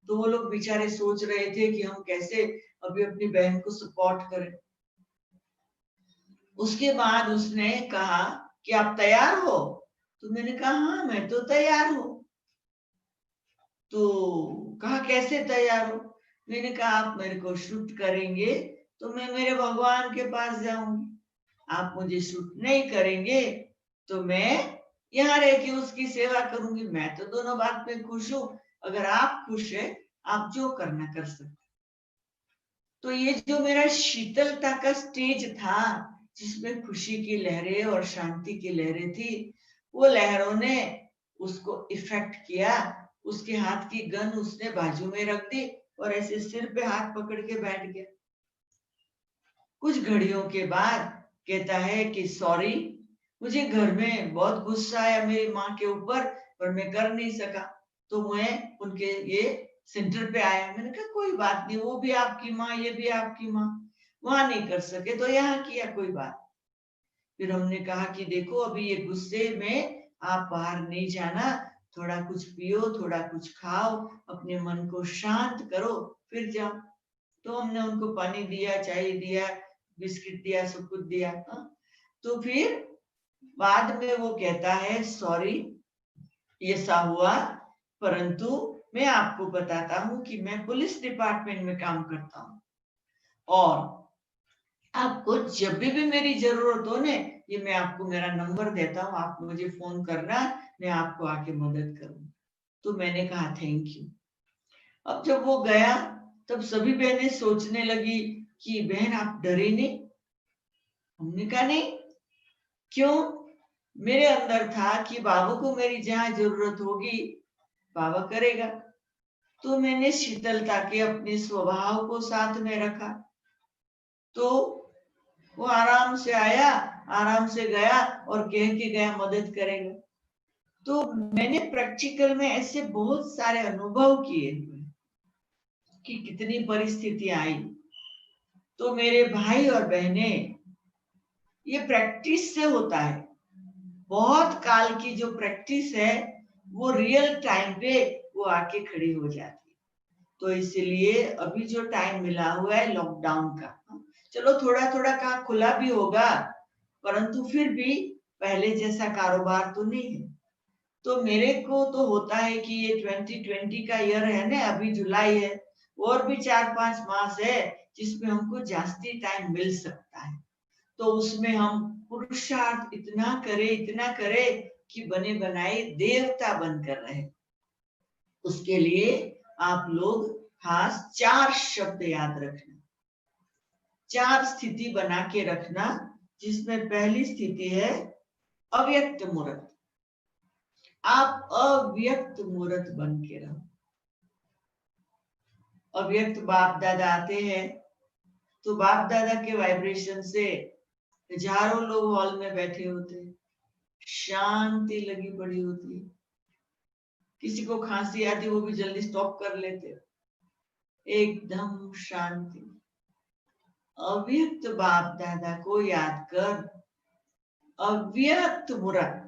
तो वो लोग बेचारे सोच रहे थे कि हम कैसे अभी अपनी बहन को सपोर्ट करें। उसके बाद उसने कहा कि आप तैयार हो। तो मैंने कहा हाँ मैं तो तैयार हूं। तो कहा कैसे तैयार हो। मैंने कहा आप मेरे को शूट करेंगे तो मैं मेरे भगवान के पास जाऊंगी, आप मुझे शूट नहीं करेंगे तो मैं यहाँ रह के उसकी सेवा करूंगी। मैं तो दोनों बात में खुश हूं, अगर आप खुश है आप जो करना कर सकते। तो ये जो मेरा शीतलता का स्टेज था जिसमें खुशी की लहरें और शांति की लहरें थी, वो लहरों ने उसको इफेक्ट किया। उसके हाथ की गन उसने बाजू में रख दी और ऐसे सिर पे हाथ पकड़ के बैठ गया। कुछ घड़ियों के बाद कहता है कि सॉरी, मुझे घर में बहुत गुस्सा आया मेरी माँ के ऊपर पर मैं कर नहीं सका, तो मैं उनके ये सेंटर पे आया। मैंने कहा कोई बात नहीं, वो भी आपकी माँ ये भी आपकी माँ, वहां नहीं कर सके तो यहाँ किया, कोई बात। फिर हमने कहा कि देखो अभी ये गुस्से में आप बाहर नहीं जाना, थोड़ा कुछ पियो, थोड़ा कुछ खाओ, अपने मन को शांत करो फिर जाओ। तो हमने उनको पानी दिया, चाय दिया, बिस्किट दिया, सब कुछ दिया। तो फिर बाद में वो कहता है सॉरी ऐसा हुआ, परंतु मैं आपको बताता हूँ कि मैं पुलिस डिपार्टमेंट में काम करता हूँ और आपको जब भी मेरी जरूरत हो ने, ये मैं आपको मेरा नंबर देता हूँ, आप मुझे फोन करना, मैं आपको आके मदद करूँ। तो मैंने कहा थैंक यू। अब जब वो गया तब सभी बहनें सोचने लगी कि बहन आप डरे नहीं। हमने कहा नहीं, क्यों, मेरे अंदर था कि बाबा को मेरी जहां जरूरत होगी बाबा करेगा। तो मैंने शीतलता के अपने स्वभाव को साथ में रखा। तो वो आराम से आया, आराम से गया और कह के गया मदद करेगा। तो मैंने प्रैक्टिकल में ऐसे बहुत सारे अनुभव किए कि कितनी परिस्थितियां आई। तो मेरे भाई और बहनें, ये प्रैक्टिस से होता है। बहुत काल की जो प्रैक्टिस है वो रियल टाइम पे वो आके खड़ी हो जाती है। तो इसलिए अभी जो टाइम मिला हुआ है लॉकडाउन का, चलो थोड़ा थोड़ा का खुला भी होगा, परंतु फिर भी पहले जैसा कारोबार तो नहीं है। तो मेरे को तो होता है कि ये 2020 का ईयर है ना, अभी जुलाई है, और भी 4-5 मास है जिसमें हमको जास्ती टाइम मिल सकता है। तो उसमें हम पुरुषार्थ इतना करे कि बने बनाए देवता बनकर रहे। उसके लिए आप लोग खास 4 शब्द याद रखना, 4 स्थिति बना के रखना, जिसमें पहली स्थिति है अव्यक्त मूर्त। आप अव्यक्त मूर्त बन के रहो। अव्यक्त बाप दादा आते हैं तो बाप दादा के वाइब्रेशन से हजारों लोग हॉल में बैठे होते हैं, शांति लगी पड़ी होती है। किसी को खांसी आती वो भी जल्दी स्टॉप कर लेते, एकदम शांति। अव्यक्त बाप दादा को याद कर, अव्यक्त मूर्त।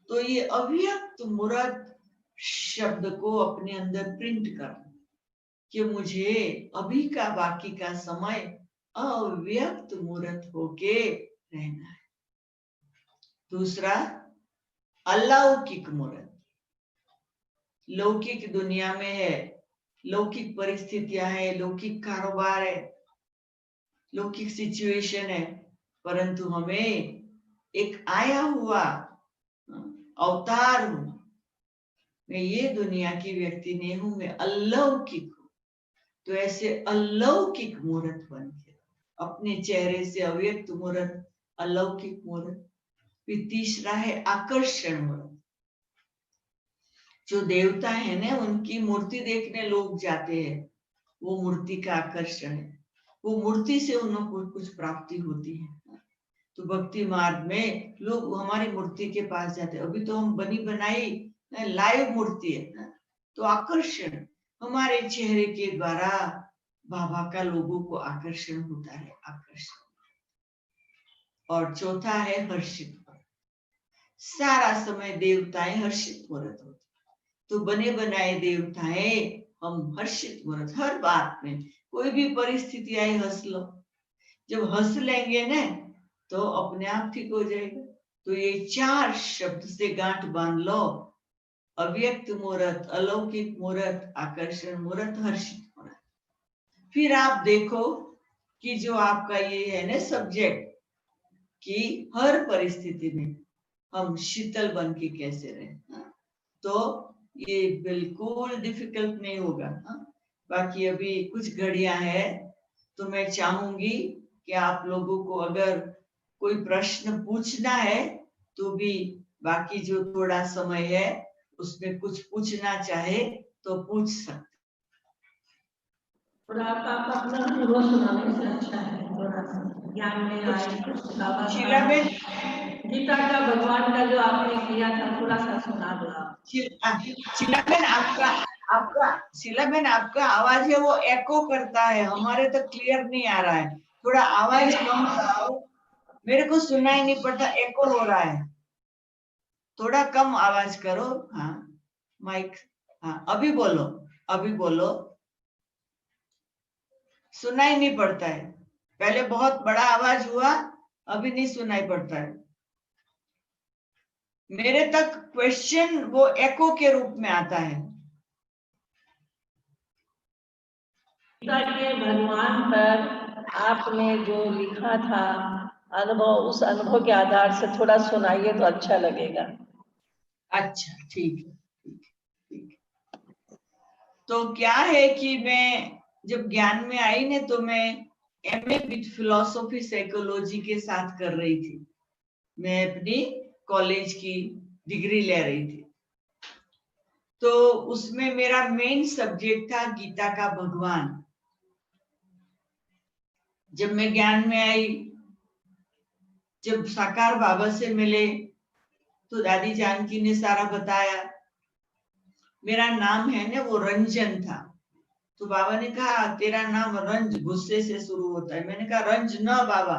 तो ये अव्यक्त मूर्त शब्द को अपने अंदर प्रिंट कर कि मुझे अभी का बाकी का समय अव्यक्त मूर्त होके रहना है। दूसरा अलौकिक मूर्त। लौकिक दुनिया में है, लौकिक परिस्थितियां है, लौकिक कारोबार है, लौकिक सिचुएशन है, परंतु हमें एक आया हुआ अवतार हूं मैं, ये दुनिया की व्यक्ति नहीं हूं, मैं अलौकिक हूं। तो ऐसे अलौकिक मूर्त बन के अपने चेहरे से अव्यक्त मूर्त, अलौकिक मूर्त। फिर तीसरा है आकर्षण मूर्त। जो देवता है ना, उनकी मूर्ति देखने लोग जाते हैं, वो मूर्ति का आकर्षण है। वो मूर्ति से उनको कुछ प्राप्ति होती है। तो भक्ति मार्ग में लोग हमारी मूर्ति के पास जाते हैं। अभी तो हम बनी बनाई लाइव मूर्ति है ना, तो आकर्षण हमारे चेहरे के द्वारा बाबा का लोगों को आकर्षण होता है, आकर्षण। और चौथा है हर्षित मूर्त। सारा समय देवताएं हर्षित मूर्त होती। तो बने बनाए देवताएं हम हर्षित मूर्त। हर बात में कोई भी परिस्थिति आई हंस लो। जब हंस लेंगे ना तो अपने आप ठीक हो जाएगा। तो ये 4 शब्द से गांठ बांध लो, अव्यक्त मूर्त, अलौकिक मूर्त, आकर्षण मूर्त, हर्षित मूर्त। फिर आप देखो कि जो आपका ये है ना सब्जेक्ट, कि हर परिस्थिति में हम शीतल बन के कैसे रहे। तो ये बिल्कुल डिफिकल्ट नहीं होगा। बाकी अभी कुछ घड़ियां है, तो मैं चाहूंगी कि आप लोगों को अगर कोई प्रश्न पूछना है तो भी बाकी जो थोड़ा समय है उसमें कुछ पूछना चाहे तो पूछ सकते। और आप अपना अनुभव सुनाने से अच्छा है, थोड़ा सा ज्ञान में आए। शीलाबेन, गीता का भगवान का जो आपने किया था थोड़ा सा सुना दो आप। शीलाबेन आपका आवाज है वो एको करता है, हमारे तक क्लियर नहीं आ रहा है। थोड़ा आवाज कम कराओ, मेरे को सुनाई नहीं पड़ता, एको हो रहा है। थोड़ा कम आवाज करो। हाँ माइक, हाँ अभी बोलो, अभी बोलो। सुनाई नहीं पड़ता है, पहले बहुत बड़ा आवाज हुआ, अभी नहीं सुनाई पड़ता है। मेरे तक क्वेश्चन वो एको के रूप में आता है। गीता के भगवान पर आपने जो लिखा था अनुभव, उस अनुभव के आधार से थोड़ा सुनाइए तो अच्छा लगेगा। अच्छा ठीक है। तो क्या है कि मैं जब ज्ञान में आई ने तो मैं एमए विद फिलोसॉफी साइकोलॉजी के साथ कर रही थी। मैं अपनी कॉलेज की डिग्री ले रही थी। तो उसमें मेरा मेन सब्जेक्ट था गीता का भगवान। जब मैं ज्ञान में आई, जब साकार बाबा से मिले, तो दादी जानकी ने सारा बताया। मेरा नाम है ना वो रंजन था, तो बाबा ने कहा तेरा नाम रंज गुस्से से शुरू होता है। मैंने कहा रंज न बाबा,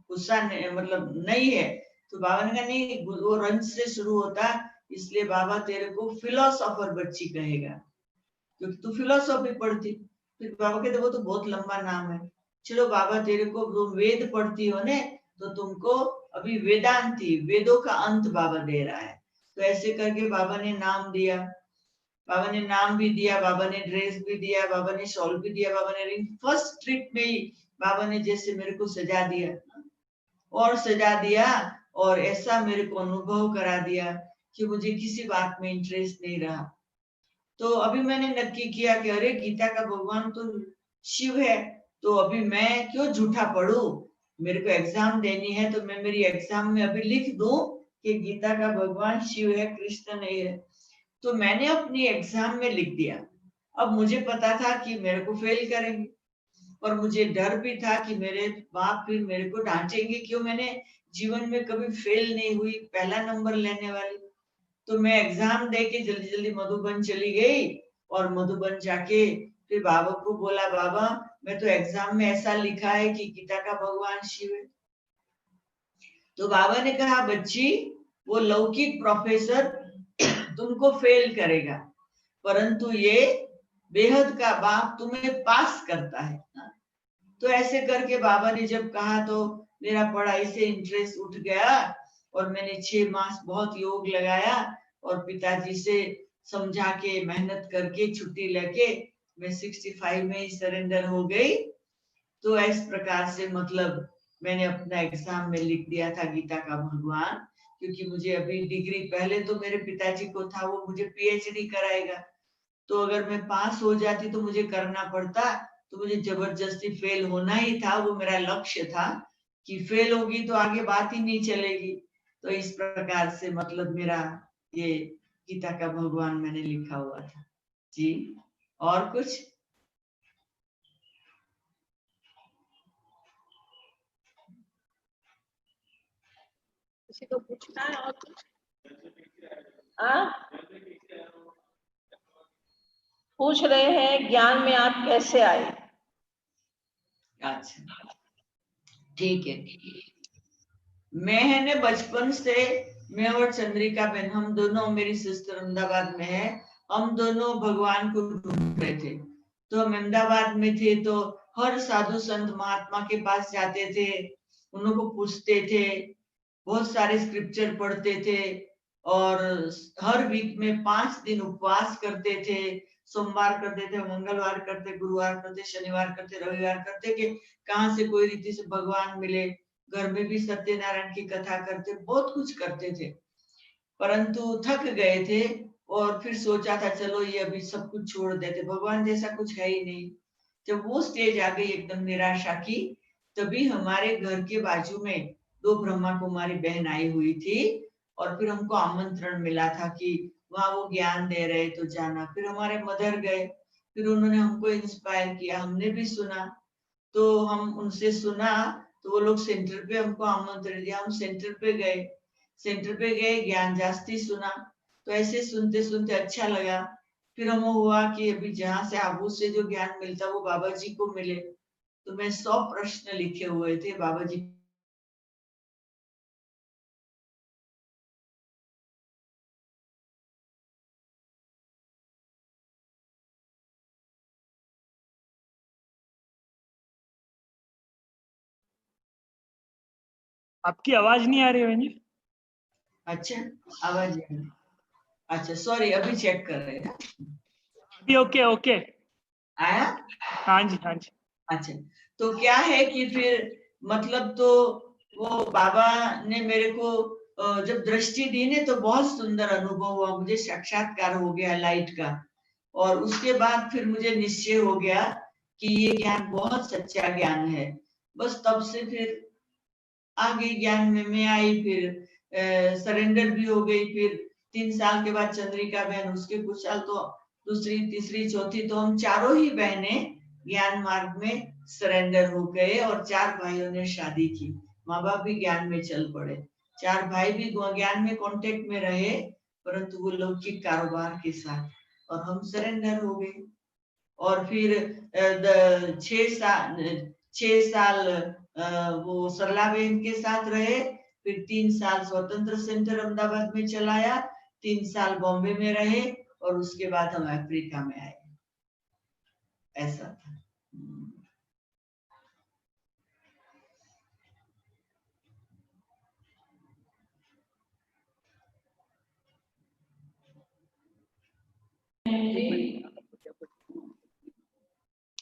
गुस्सा मतलब नहीं है। तो बाबा ने कहा नहीं, वो रंज से शुरू होता, इसलिए बाबा तेरे को फिलोसोफर बच्ची कहेगा, क्योंकि तू फिलोसॉफी पढ़ती। फिर बाबा कहते वो तो बहुत लंबा नाम है। चलो बाबा तेरे को, तुम वेद पढ़ती हो ने, तो तुमको अभी वेदांती, वेदों का अंत बाबा दे रहा है। तो ऐसे करके बाबा ने नाम दिया। बाबा ने नाम भी दिया, बाबा ने ड्रेस भी दिया, बाबा ने शॉल भी दिया, बाबा ने रिंग। फर्स्ट ट्रिप में ही बाबा ने जैसे मेरे को सजा दिया और सजा दिया, और ऐसा मेरे को अनुभव करा दिया कि मुझे किसी बात में इंटरेस्ट नहीं रहा। तो अभी मैंने नक्की किया कि अरे गीता का भगवान तो शिव है, तो अभी मैं क्यों झूठा पढ़ूं। मेरे को एग्जाम देनी है, तो मैं मेरी एग्जाम में अभी लिख दूं कि गीता का भगवान शिव है, कृष्ण नहीं है। तो मैंने अपनी एग्जाम में लिख दिया। अब मुझे पता था कि मेरे को फेल करेंगे, और मुझे डर भी था कि मेरे बाप फिर मेरे को डांटेंगे, क्यों मैंने जीवन में कभी फेल नहीं हुई, पहला नंबर लेने वाली। तो मैं एग्जाम दे के जल्दी जल्दी मधुबन चली गई, और मधुबन जाके फिर बाबा को बोला, बाबा मैं तो एग्जाम में ऐसा लिखा है कि गीता का भगवान शिव है। तो बाबा ने कहा बच्ची, वो लौकिक प्रोफेसर तुमको फेल करेगा, परंतु ये बेहद का बाप तुम्हें पास करता है। तो ऐसे करके बाबा ने जब कहा, तो मेरा पढ़ाई से इंटरेस्ट उठ गया, और मैंने 6 मास बहुत योग लगाया, और पिताजी से समझा के मेहनत करके छुट्टी लेके मैं 65 में ही सरेंडर हो गई। तो इस प्रकार से मतलब मैंने अपना एग्जाम में लिख दिया था गीता का भगवान, क्योंकि मुझे अभी डिग्री, पहले तो मेरे पिताजी को था वो मुझे पीएचडी कराएगा, तो अगर मैं पास हो जाती तो मुझे करना पड़ता, तो मुझे जबरदस्ती फेल होना ही था, वो मेरा लक्ष्य था कि फेल होगी तो आगे बात ही नहीं चलेगी। तो इस प्रकार से मतलब मेरा ये गीता का भगवान मैंने लिखा हुआ था जी। और कुछ? किसी को पूछना है और कुछ? हाँ, पूछ रहे हैं ज्ञान में आप कैसे आए? अच्छा ठीक है। मैं है ने बचपन से, मैं और चंद्रिका बहन, हम दोनों, मेरी सिस्टर अहमदाबाद में है, हम दोनों भगवान को ढूंढ रहे थे। तो हम अहमदाबाद में थे, तो हर साधु संत महात्मा के पास जाते थे, उनको पूछते थे, बहुत सारे स्क्रिप्चर पढ़ते थे, और हर वीक में 5 दिन उपवास करते थे। सोमवार करते थे, मंगलवार करते, गुरुवार करते, शनिवार करते, रविवार करते, कि कहाँ से कोई रीति से भगवान मिले। घर में भी सत्यनारायण की कथा करते, बहुत कुछ करते थे, परंतु थक गए थे, और फिर सोचा था चलो ये अभी सब कुछ छोड़ देते, भगवान जैसा कुछ है ही नहीं। जब वो स्टेज आ गई एकदम निराशा की, तभी हमारे घर के बाजू में 2 ब्रह्मा कुमारी बहन आई हुई थी, और फिर हमको आमंत्रण मिला था कि वहां वो ज्ञान दे रहे, तो जाना। फिर हमारे मदर गए, फिर उन्होंने हमको इंस्पायर किया, हमने भी सुना, तो हम उनसे सुना, तो वो लोग सेंटर पे हमको आमंत्रण दिया, हम सेंटर पे गए, सेंटर पे गए, ज्ञान जास्ती सुना। तो ऐसे सुनते सुनते अच्छा लगा। फिर हम हुआ कि अभी जहाँ से आबू से जो ज्ञान मिलता वो बाबा जी को मिले। तो मैं 100 प्रश्न लिखे हुए थे बाबा जी। आपकी आवाज नहीं आ रही है बहन जी। अच्छा आवाज आ रही। अच्छा सॉरी, अभी चेक कर रहे हैं। अभी ओके ओके आया? हाँ जी हाँ जी। अच्छा, तो क्या है कि फिर मतलब तो वो बाबा ने मेरे को जब दृष्टि दी ने, तो बहुत सुंदर अनुभव हुआ मुझे, साक्षात्कार हो गया लाइट का। और उसके बाद फिर मुझे निश्चय हो गया कि ये ज्ञान बहुत सच्चा ज्ञान है। बस तब से फिर आगे ज्ञान में मैं आई, फिर सरेंडर भी हो गई। फिर 3 साल के बाद चंद्रिका बहन, उसके कुछ साल तो दूसरी, तीसरी, चौथी, तो हम चारों ही बहनें ज्ञान मार्ग में सरेंडर हो गए और 4 भाइयों ने शादी की। माँ बाप भी ज्ञान में चल पड़े, 4 भाई भी ज्ञान में कांटेक्ट में रहे, परंतु वो लौकिक कारोबार के साथ, और हम सरेंडर हो गए। और फिर 6 साल वो सरलाबेन के साथ रहे, फिर 3 साल स्वतंत्र सेंटर अहमदाबाद में चलाया, 3 साल बॉम्बे में रहे, और उसके बाद हम अफ्रीका में आए। ऐसा था।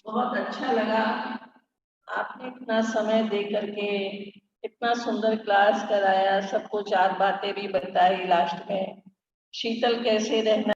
बहुत अच्छा लगा, आपने इतना समय दे करके इतना सुंदर क्लास कराया, सबको 4 बातें भी बताई लास्ट में। शीतल कैसे रहना